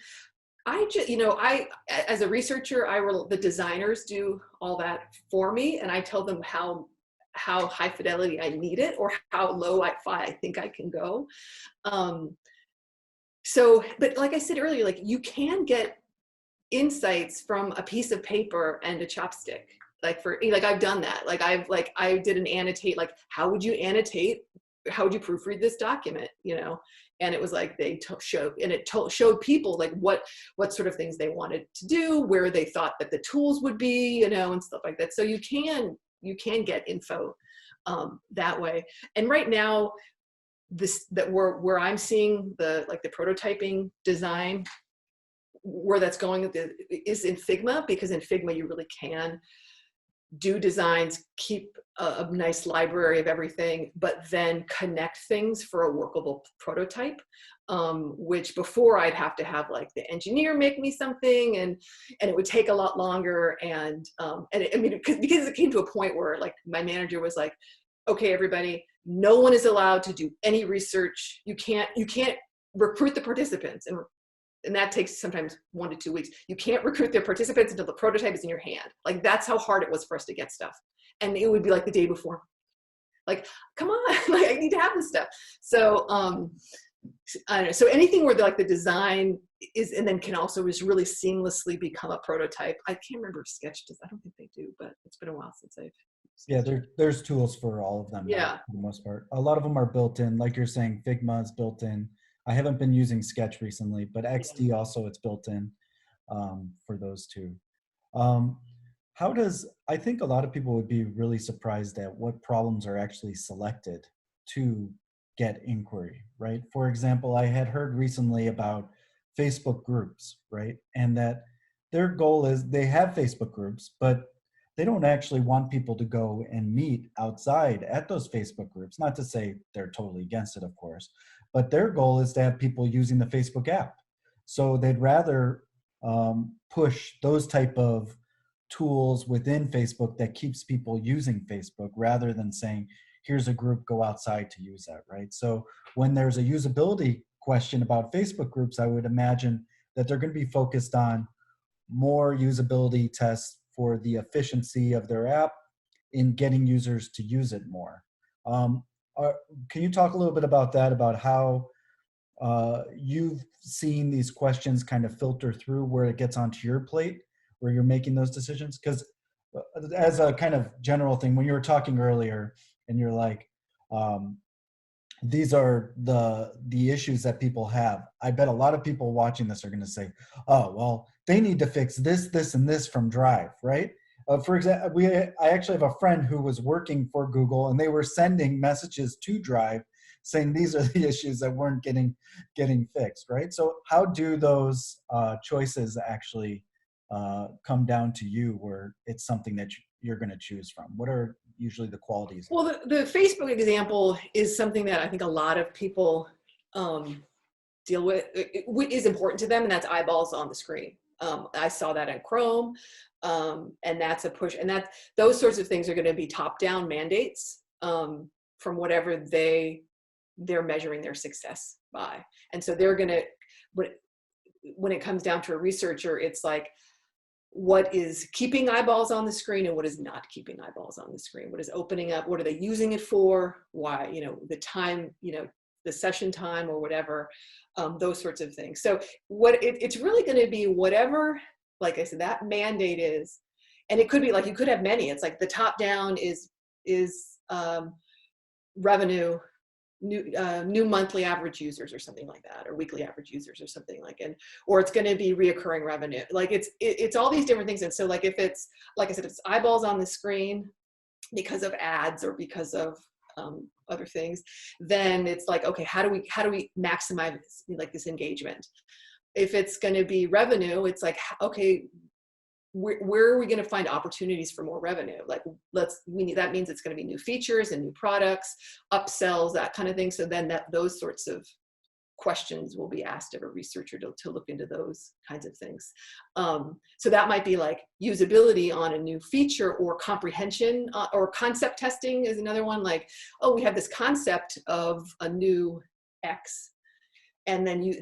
as a researcher, the designers do all that for me, and I tell them how high fidelity I need it or how low I think I can go. But like I said earlier, like you can get insights from a piece of paper and a chopstick. I've done that. I did an annotate, like how would you annotate? How would you proofread this document? You know, and it was like they showed people like what sort of things they wanted to do, where they thought that the tools would be, you know, and stuff like that. So you can get info that way. And right now, where I'm seeing the prototyping design, where that's going is in Figma, because in Figma you really can do designs, keep a nice library of everything, but then connect things for a workable prototype, which before I'd have to have like the engineer make me something, and it would take a lot longer. Because it came to a point where like my manager was like, okay, everybody, no one is allowed to do any research. You can't recruit the participants, and that takes sometimes 1 to 2 weeks. You can't recruit the participants until the prototype is in your hand. Like that's how hard it was for us to get stuff. And it would be like the day before. Like, come on, like I need to have this stuff. So I don't know. So anything where the design is, and then can also just really seamlessly become a prototype. I can't remember if Sketch does. I don't think they do, but it's been a while since I've. Yeah, there's tools for all of them. Yeah. For the most part. A lot of them are built in. Like you're saying, Figma is built in. I haven't been using Sketch recently, but XD also it's built in for those two. I think a lot of people would be really surprised at what problems are actually selected to get inquiry, right? For example, I had heard recently about Facebook groups, right? And that their goal is they have Facebook groups, but they don't actually want people to go and meet outside at those Facebook groups. Not to say they're totally against it, of course, but their goal is to have people using the Facebook app. So they'd rather push those type of tools within Facebook that keeps people using Facebook rather than saying, here's a group, go outside to use that, right? So when there's a usability question about Facebook groups, I would imagine that they're going to be focused on more usability tests for the efficiency of their app in getting users to use it more. Can you talk a little bit about that, about how you've seen these questions kind of filter through where it gets onto your plate, where you're making those decisions? Because as a kind of general thing, when you were talking earlier and you're like, these are the issues that people have. I bet a lot of people watching this are going to say, oh, well, they need to fix this, this, and this from Drive, right? For example, I actually have a friend who was working for Google, and they were sending messages to Drive saying these are the issues that weren't getting fixed, right? So how do those choices actually come down to you where it's something that you're going to choose from? What are usually the quality is. Well, the Facebook example is something that I think a lot of people deal with, is important to them, and that's eyeballs on the screen. I saw that in Chrome, and that's a push, and those sorts of things are going to be top-down mandates from whatever they're measuring their success by. And so they're going to, when it comes down to a researcher, it's like, what is keeping eyeballs on the screen and what is not keeping eyeballs on the screen? What is opening up? What are they using it for? Why, the time, the session time or whatever, those sorts of things. So it's really going to be whatever, like I said, that mandate is, and it could be like, you could have many. It's like the top down is revenue, new monthly average users or something like that, or weekly average users or something like, or it's going to be reoccurring revenue. Like it's all these different things. And so like, if it's, like I said, it's eyeballs on the screen because of ads or because of other things, then it's like, okay, how do we maximize this engagement? If it's going to be revenue, it's like, okay, where are we going to find opportunities for more revenue? Like that means it's going to be new features and new products, upsells, that kind of thing. So then those sorts of questions will be asked of a researcher to look into those kinds of things. So that might be like usability on a new feature, or comprehension, or concept testing is another one. Like, oh, we have this concept of a new X. And then you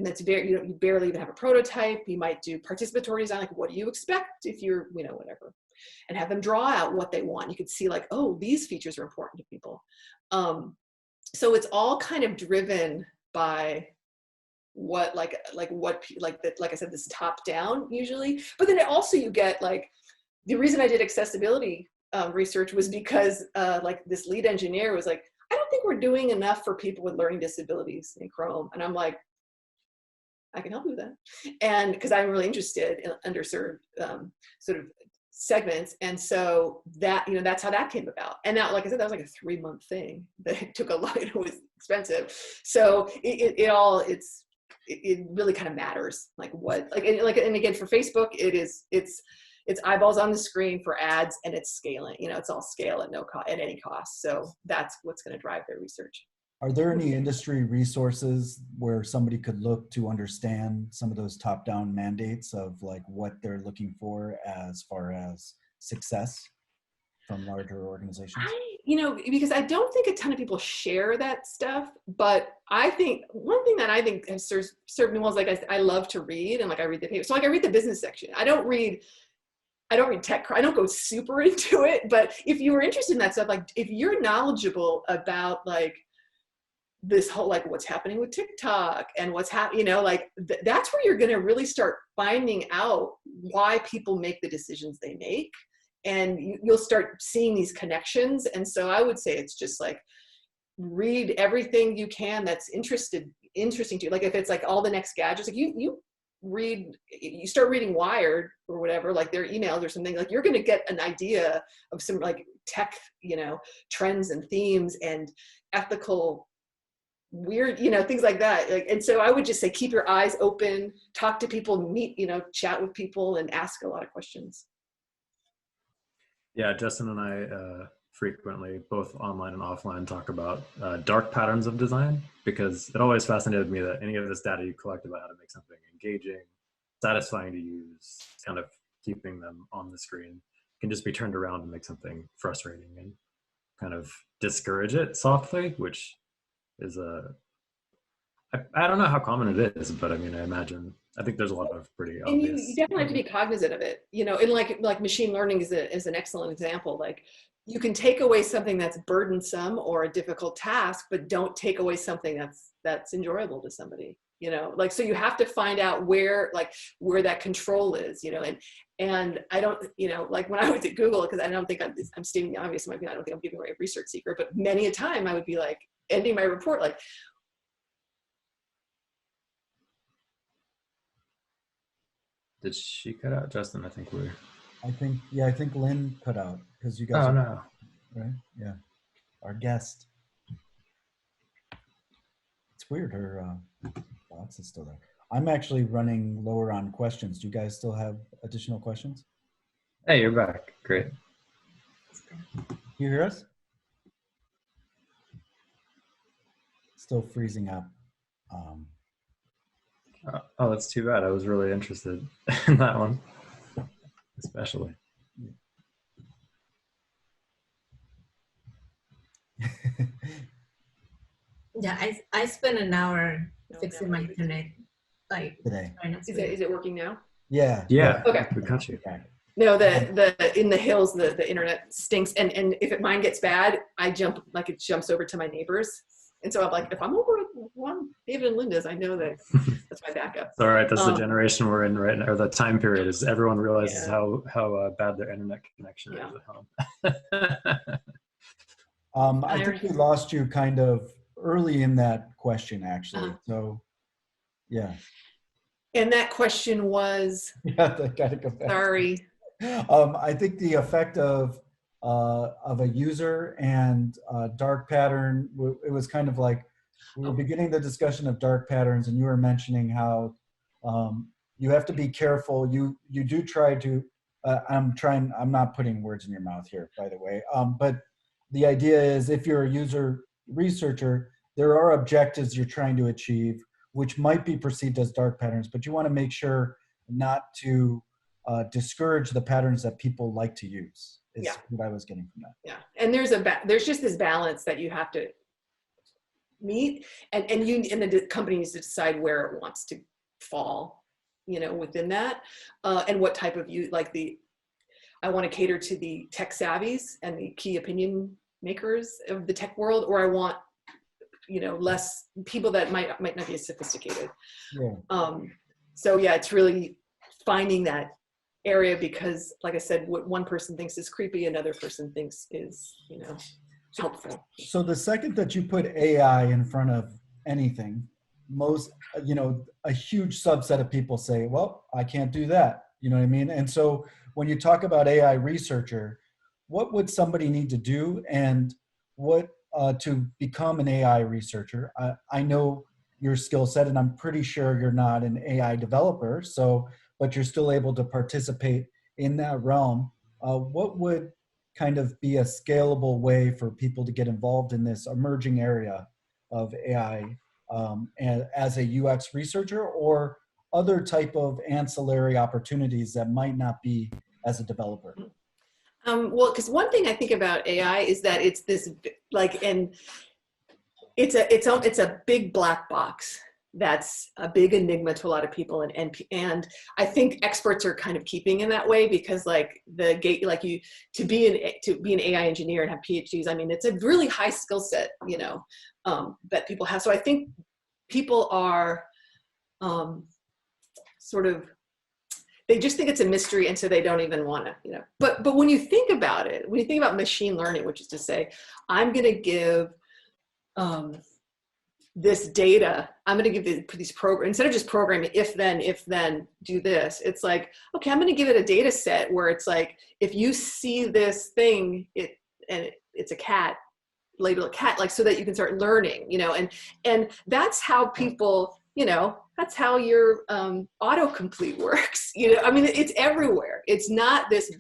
barely even have a prototype. You might do participatory design, like what do you expect if you're, whatever, and have them draw out what they want. You could see like, oh, these features are important to people. So it's all kind of driven by what, like I said, this top down usually. But then also you get like, the reason I did accessibility research was because like this lead engineer was like, I don't think we're doing enough for people with learning disabilities in Chrome. And I'm like, I can help you with that. And because I'm really interested in underserved sort of segments. And so that, that's how that came about. And now, like I said, that was like a 3-month thing that took a lot, it was expensive. So it really kind of matters, like what, and again, for Facebook, it's eyeballs on the screen for ads, and it's scaling, it's all scale at no cost, at any cost. So that's what's going to drive their research. Are there any industry resources where somebody could look to understand some of those top-down mandates of like what they're looking for as far as success from larger organizations? Because I don't think a ton of people share that stuff, but I think one thing that I think has served me well is like, I love to read, and like I read the paper. So like I read the business section. I don't read tech. I don't go super into it, but if you were interested in that stuff, like if you're knowledgeable about like this whole, like what's happening with TikTok and what's happening, that's where you're going to really start finding out why people make the decisions they make. And you'll start seeing these connections. And so I would say it's just like, read everything you can that's interesting to you. Like if it's like all the next gadgets, like you start reading Wired or whatever, like their emails or something, like you're going to get an idea of some like tech, trends and themes and ethical weird, things like that. Like, and so I would just say, keep your eyes open, talk to people, meet, chat with people, and ask a lot of questions. Yeah, Justin and I frequently, both online and offline, talk about dark patterns of design, because it always fascinated me that any of this data you collect about how to make something engaging, satisfying to use, kind of keeping them on the screen, can just be turned around and make something frustrating and kind of discourage it softly, which is I don't know how common it is, but I mean, I think there's a lot of pretty obvious. And you definitely have to be cognizant of it, and like machine learning is an excellent example. Like you can take away something that's burdensome or a difficult task, but don't take away something that's enjoyable to somebody, like, so you have to find out where that control is, and I don't, like when I was at Google, because I don't think I'm stating the obvious, I don't think I'm giving away a research secret, but many a time I would be like ending my report like, Did she cut out, Justin? I think Lynn cut out because you guys. Oh no! Right? Yeah, our guest. It's weird. Her box is still there. I'm actually running lower on questions. Do you guys still have additional questions? Hey, you're back. Great. You hear us? Still freezing up. Oh, that's too bad. I was really interested in that one, especially. Yeah, I spent an hour fixing my internet, like Today. Is it working now? Yeah. Yeah. Okay. We got you. No, the in the hills, the internet stinks, and if mine gets bad, I jump, like it jumps over to my neighbors, and so I'm like, if I'm over one David and Linda's, I know that that's my backup. It's all right. That's the generation we're in right now, or the time period is everyone realizes Yeah. how bad their internet connection is at home. I think we lost you kind of early in that question, actually. So, yeah. And that question was, Yeah, I gotta go back. sorry. I think the effect of a user and dark pattern. It was kind of like we were beginning the discussion of dark patterns, and you were mentioning how you have to be careful. You do try to. I'm not putting words in your mouth here, by the way. But the idea is, if you're a user researcher, there are objectives you're trying to achieve, which might be perceived as dark patterns, but you want to make sure not to discourage the patterns that people like to use. Is what I was getting from that. Yeah, and there's just this balance that you have to meet, and the company needs to decide where it wants to fall, within that, and what type of I want to cater to the tech savvies and the key opinion makers of the tech world, or I want less people that might not be as sophisticated. Yeah. So yeah, it's really finding that area, because like I said, what one person thinks is creepy, another person thinks is helpful. So the second that you put AI in front of anything, a huge subset of people say, well, I can't do that. You know what I mean? And so when you talk about AI researcher, what would somebody need to do, and what to become an AI researcher? I know your skill set, and I'm pretty sure you're not an AI developer, but you're still able to participate in that realm. What would kind of be a scalable way for people to get involved in this emerging area of AI as a UX researcher, or other type of ancillary opportunities that might not be as a developer? Well, because one thing I think about AI is that it's this and it's a big black box. That's a big enigma to a lot of people, and I think experts are kind of keeping in that way, because to be an AI engineer and have PhDs, I mean, it's a really high skill set, that people have. So I think people are they just think it's a mystery, and so they don't even want to, But when you think about it, when you think about machine learning, which is to say, I'm going to give this data, I'm going to give these programs, instead of just programming if then do this, it's like, okay, I'm going to give it a data set where it's like, if you see this thing, it's a cat, label a cat, so that you can start learning, and that's how people, that's how your autocomplete works. I mean, it's everywhere. It's not this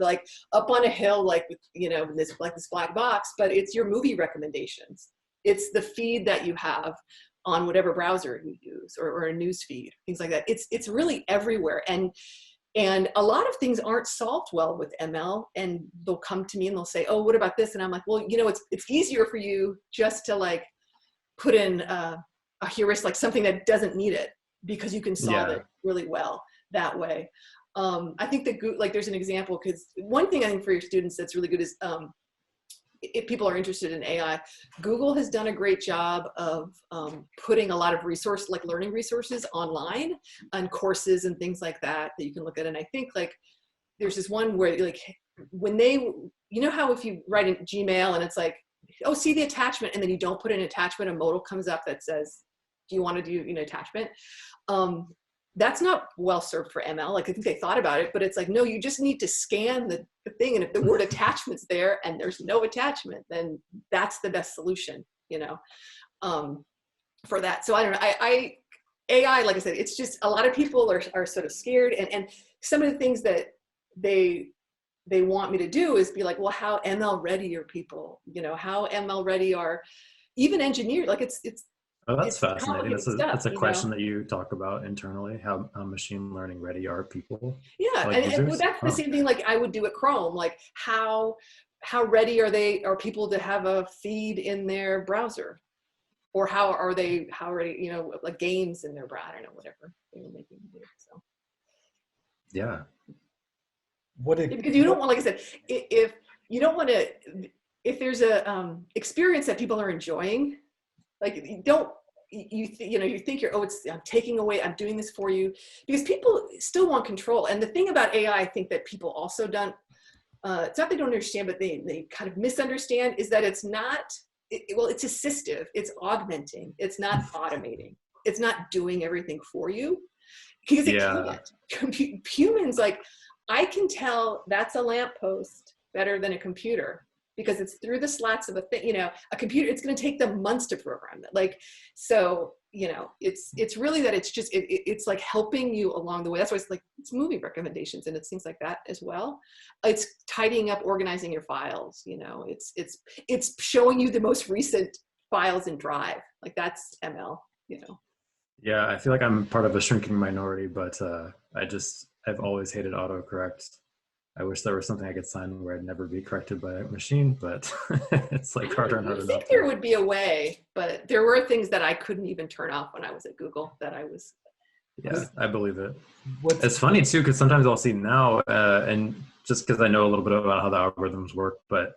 up on a hill, this black box, but it's your movie recommendations. It's the feed that you have on whatever browser you use, or a news feed, things like that. It's really everywhere. And a lot of things aren't solved well with ML, and they'll come to me and they'll say, oh, what about this? And I'm like, well, it's easier for you just to put in a heuristic, something that doesn't need it, because you can solve it really well that way. I think there's an example, because one thing I think for your students that's really good is, if people are interested in AI, Google has done a great job of putting a lot of learning resources online, and courses and things like that you can look at. And I think there's this one where when they, how if you write in Gmail and it's like, oh, see the attachment, and then you don't put an attachment, a modal comes up that says, do you want to do attachment? That's not well served for ML. I think they thought about it, but it's like, no, you just need to scan the thing. And if the word attachment's there and there's no attachment, then that's the best solution, for that. So I don't know. AI, like I said, it's just a lot of people are sort of scared. And some of the things that they they want me to do is be like, well, how ML ready are people? How ML ready are even engineers? Like it's Oh, that's it's fascinating. complicated stuff. That's a question that you talk about internally. How machine learning ready are people? Yeah, Like and users? that's the Oh, same thing like I would do at Chrome. Like how ready are people to have a feed in their browser? Or how ready, like games in their browser, I don't know, whatever they were making them do. So yeah. because you don't want, like I said, if you don't want to, if there's a experience that people are enjoying, like you don't, you think I'm taking away, I'm doing this for you, because people still want control. And the thing about AI, I think that people also don't, it's not they don't understand, but they kind of misunderstand, is that it's not, it's assistive, it's augmenting, it's not automating, it's not doing everything for you, because it can't. Humans, like, I can tell that's a lamppost better than a computer, because it's through the slats of a thing, a computer, it's going to take them months to program that. Like, so, it's really that it's just, it's like helping you along the way. That's why it's like, it's movie recommendations and it's things like that as well. It's tidying up, organizing your files, it's showing you the most recent files in Drive. Like that's ML. Yeah, I feel like I'm part of a shrinking minority, but I've always hated autocorrect. I wish there was something I could sign where I'd never be corrected by a machine, but it's like harder and harder. I think there would be a way, but there were things that I couldn't even turn off when I was at Google that I was. Yeah, I believe it. It's funny too, because sometimes I'll see now, and just because I know a little bit about how the algorithms work, but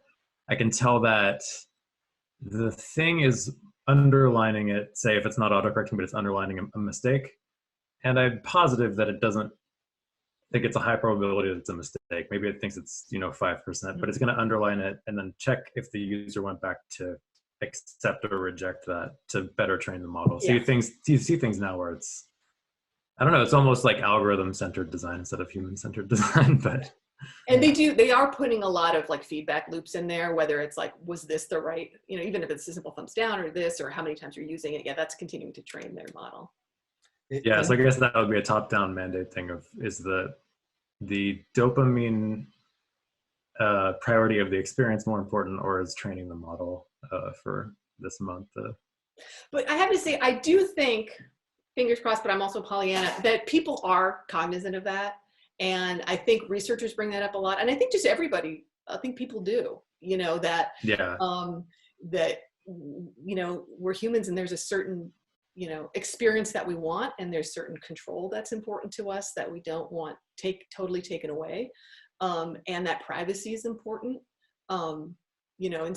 I can tell that the thing is underlining it, say if it's not autocorrecting, but it's underlining a mistake. And I'm positive that it doesn't think it's a high probability that it's a mistake. Maybe it thinks it's 5%, but it's going to underline it and then check if the user went back to accept or reject that to better train the model. So you see things now where it's, I don't know, it's almost like algorithm-centered design instead of human-centered design. But and they are putting a lot of like feedback loops in there, whether it's like, was this the right, even if it's a simple thumbs down or this, or how many times you're using it. Yeah, that's continuing to train their model. Yeah, so I guess that would be a top-down mandate thing of, is the dopamine priority of the experience more important, or is training the model for this month? But I have to say, I do think, fingers crossed, but I'm also Pollyanna, that people are cognizant of that. And I think researchers bring that up a lot. And I think just everybody, I think people do, that, that, we're humans and there's a certain, experience that we want, and there's certain control that's important to us that we don't want totally taken away. And that privacy is important. And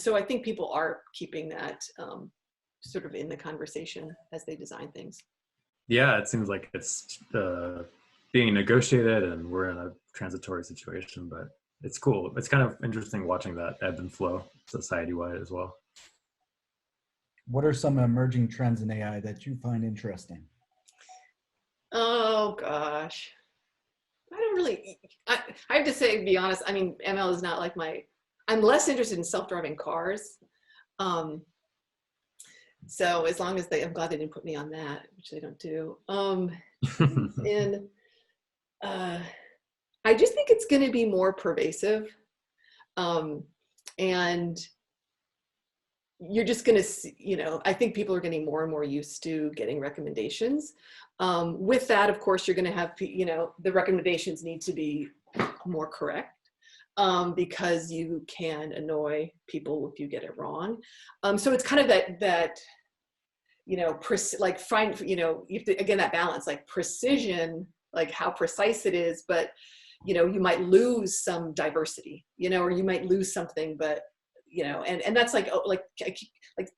so I think people are keeping that sort of in the conversation as they design things. Yeah, it seems like it's being negotiated and we're in a transitory situation, but it's cool. It's kind of interesting watching that ebb and flow society-wide as well. What are some emerging trends in AI that you find interesting? Oh gosh, I don't really, I have to say, to be honest, I mean, ML is not like I'm less interested in self-driving cars. So as long as I'm glad they didn't put me on that, which they don't do. I just think it's going to be more pervasive. And you're just going to see, I think people are getting more and more used to getting recommendations. With that, of course, you're going to have, the recommendations need to be more correct, because you can annoy people if you get it wrong. So it's kind of that like find, you have to, again, that balance, like precision, like how precise it is, but, you might lose some diversity, or you might lose something, but, and that's like, like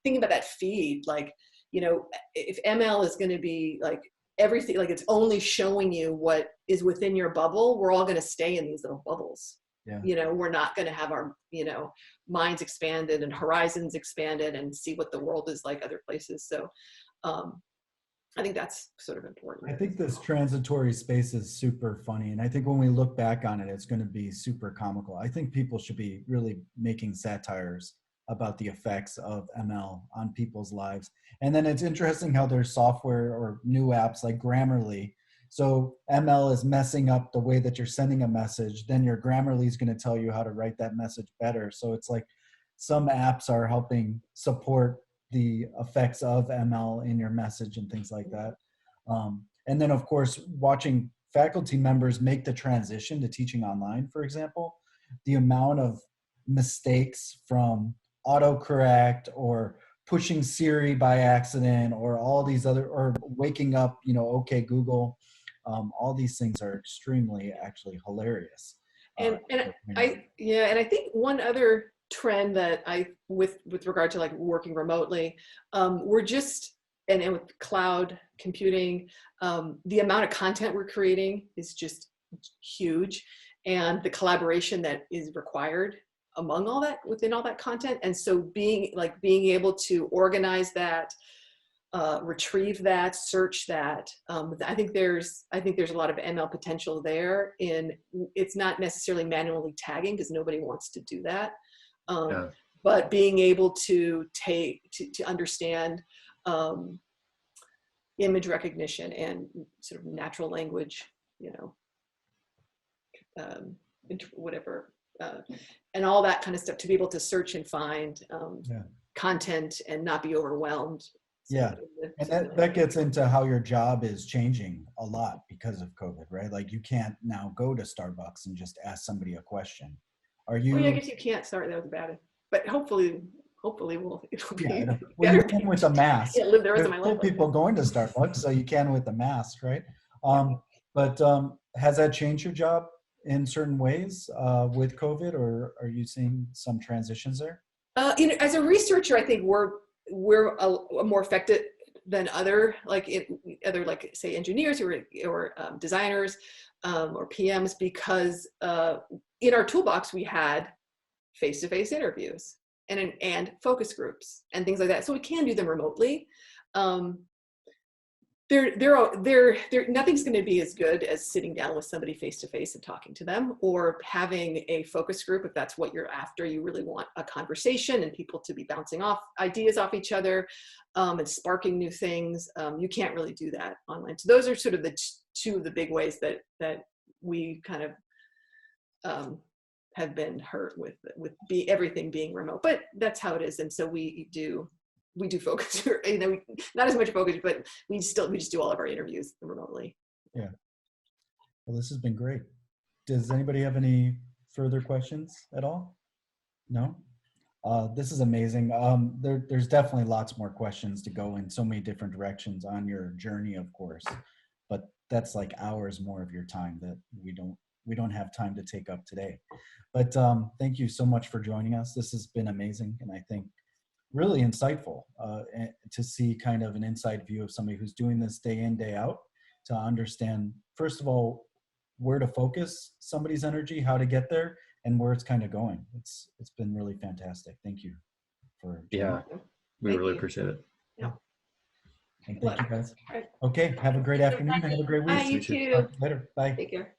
thinking about that feed, like, if ML is going to be like everything, like it's only showing you what is within your bubble, we're all going to stay in these little bubbles. Yeah. We're not going to have our, minds expanded and horizons expanded and see what the world is like other places. So I think that's sort of important. I think this transitory space is super funny. And I think when we look back on it, it's going to be super comical. I think people should be really making satires about the effects of ML on people's lives. And then it's interesting how there's software or new apps like Grammarly So ML is messing up the way that you're sending a message, then your Grammarly is going to tell you how to write that message better. So it's like some apps are helping support the effects of ML in your message and things like that. And then, of course, watching faculty members make the transition to teaching online, for example, the amount of mistakes from autocorrect or pushing Siri by accident or all these other, or waking up, okay, Google, all these things are extremely actually hilarious. And I think one other trend that with regard to like working remotely, we're just, and with cloud computing, the amount of content we're creating is just huge, and the collaboration that is required among all that, within all that content. And so being able to organize that, retrieve that, search that, I think there's a lot of ML potential there. It's not necessarily manually tagging, because nobody wants to do that, but being able to understand image recognition and sort of natural language, whatever, and all that kind of stuff, to be able to search and find content and not be overwhelmed. Yeah, and that gets into how your job is changing a lot because of COVID, right? Like you can't now go to Starbucks and just ask somebody a question. Are you? Well, yeah, I guess you can't. Sorry, that was bad. But hopefully it'll be well, better. you can with a mask. Yeah, live the rest of my There's still life. people going to Starbucks, so you can with the mask, right? But has that changed your job in certain ways with COVID, or are you seeing some transitions there? As a researcher, I think we're more affected than other say engineers or designers or PMs, because in our toolbox we had face-to-face interviews and focus groups and things like that, so we can do them remotely. Nothing's going to be as good as sitting down with somebody face to face and talking to them, or having a focus group if that's what you're after. You really want a conversation and people to be bouncing off ideas off each other, and sparking new things. You can't really do that online. So those are sort of the two of the big ways that we kind of have been hurt with everything being remote. But that's how it is, and so we do focus, not as much focus, but we just do all of our interviews remotely. Yeah. Well, this has been great. Does anybody have any further questions at all? No? This is amazing. There's definitely lots more questions to go in so many different directions on your journey, of course, but that's like hours more of your time that we don't have time to take up today. But thank you so much for joining us. This has been amazing, and I think really insightful to see kind of an inside view of somebody who's doing this day in, day out, to understand, first of all, where to focus somebody's energy, how to get there, and where it's kind of going. It's been really fantastic. Thank you for joining. We really appreciate it. Yeah. And thank you guys. Okay, have a great afternoon and have a great week. Bye, you too. Talk to you later. Bye. Take care.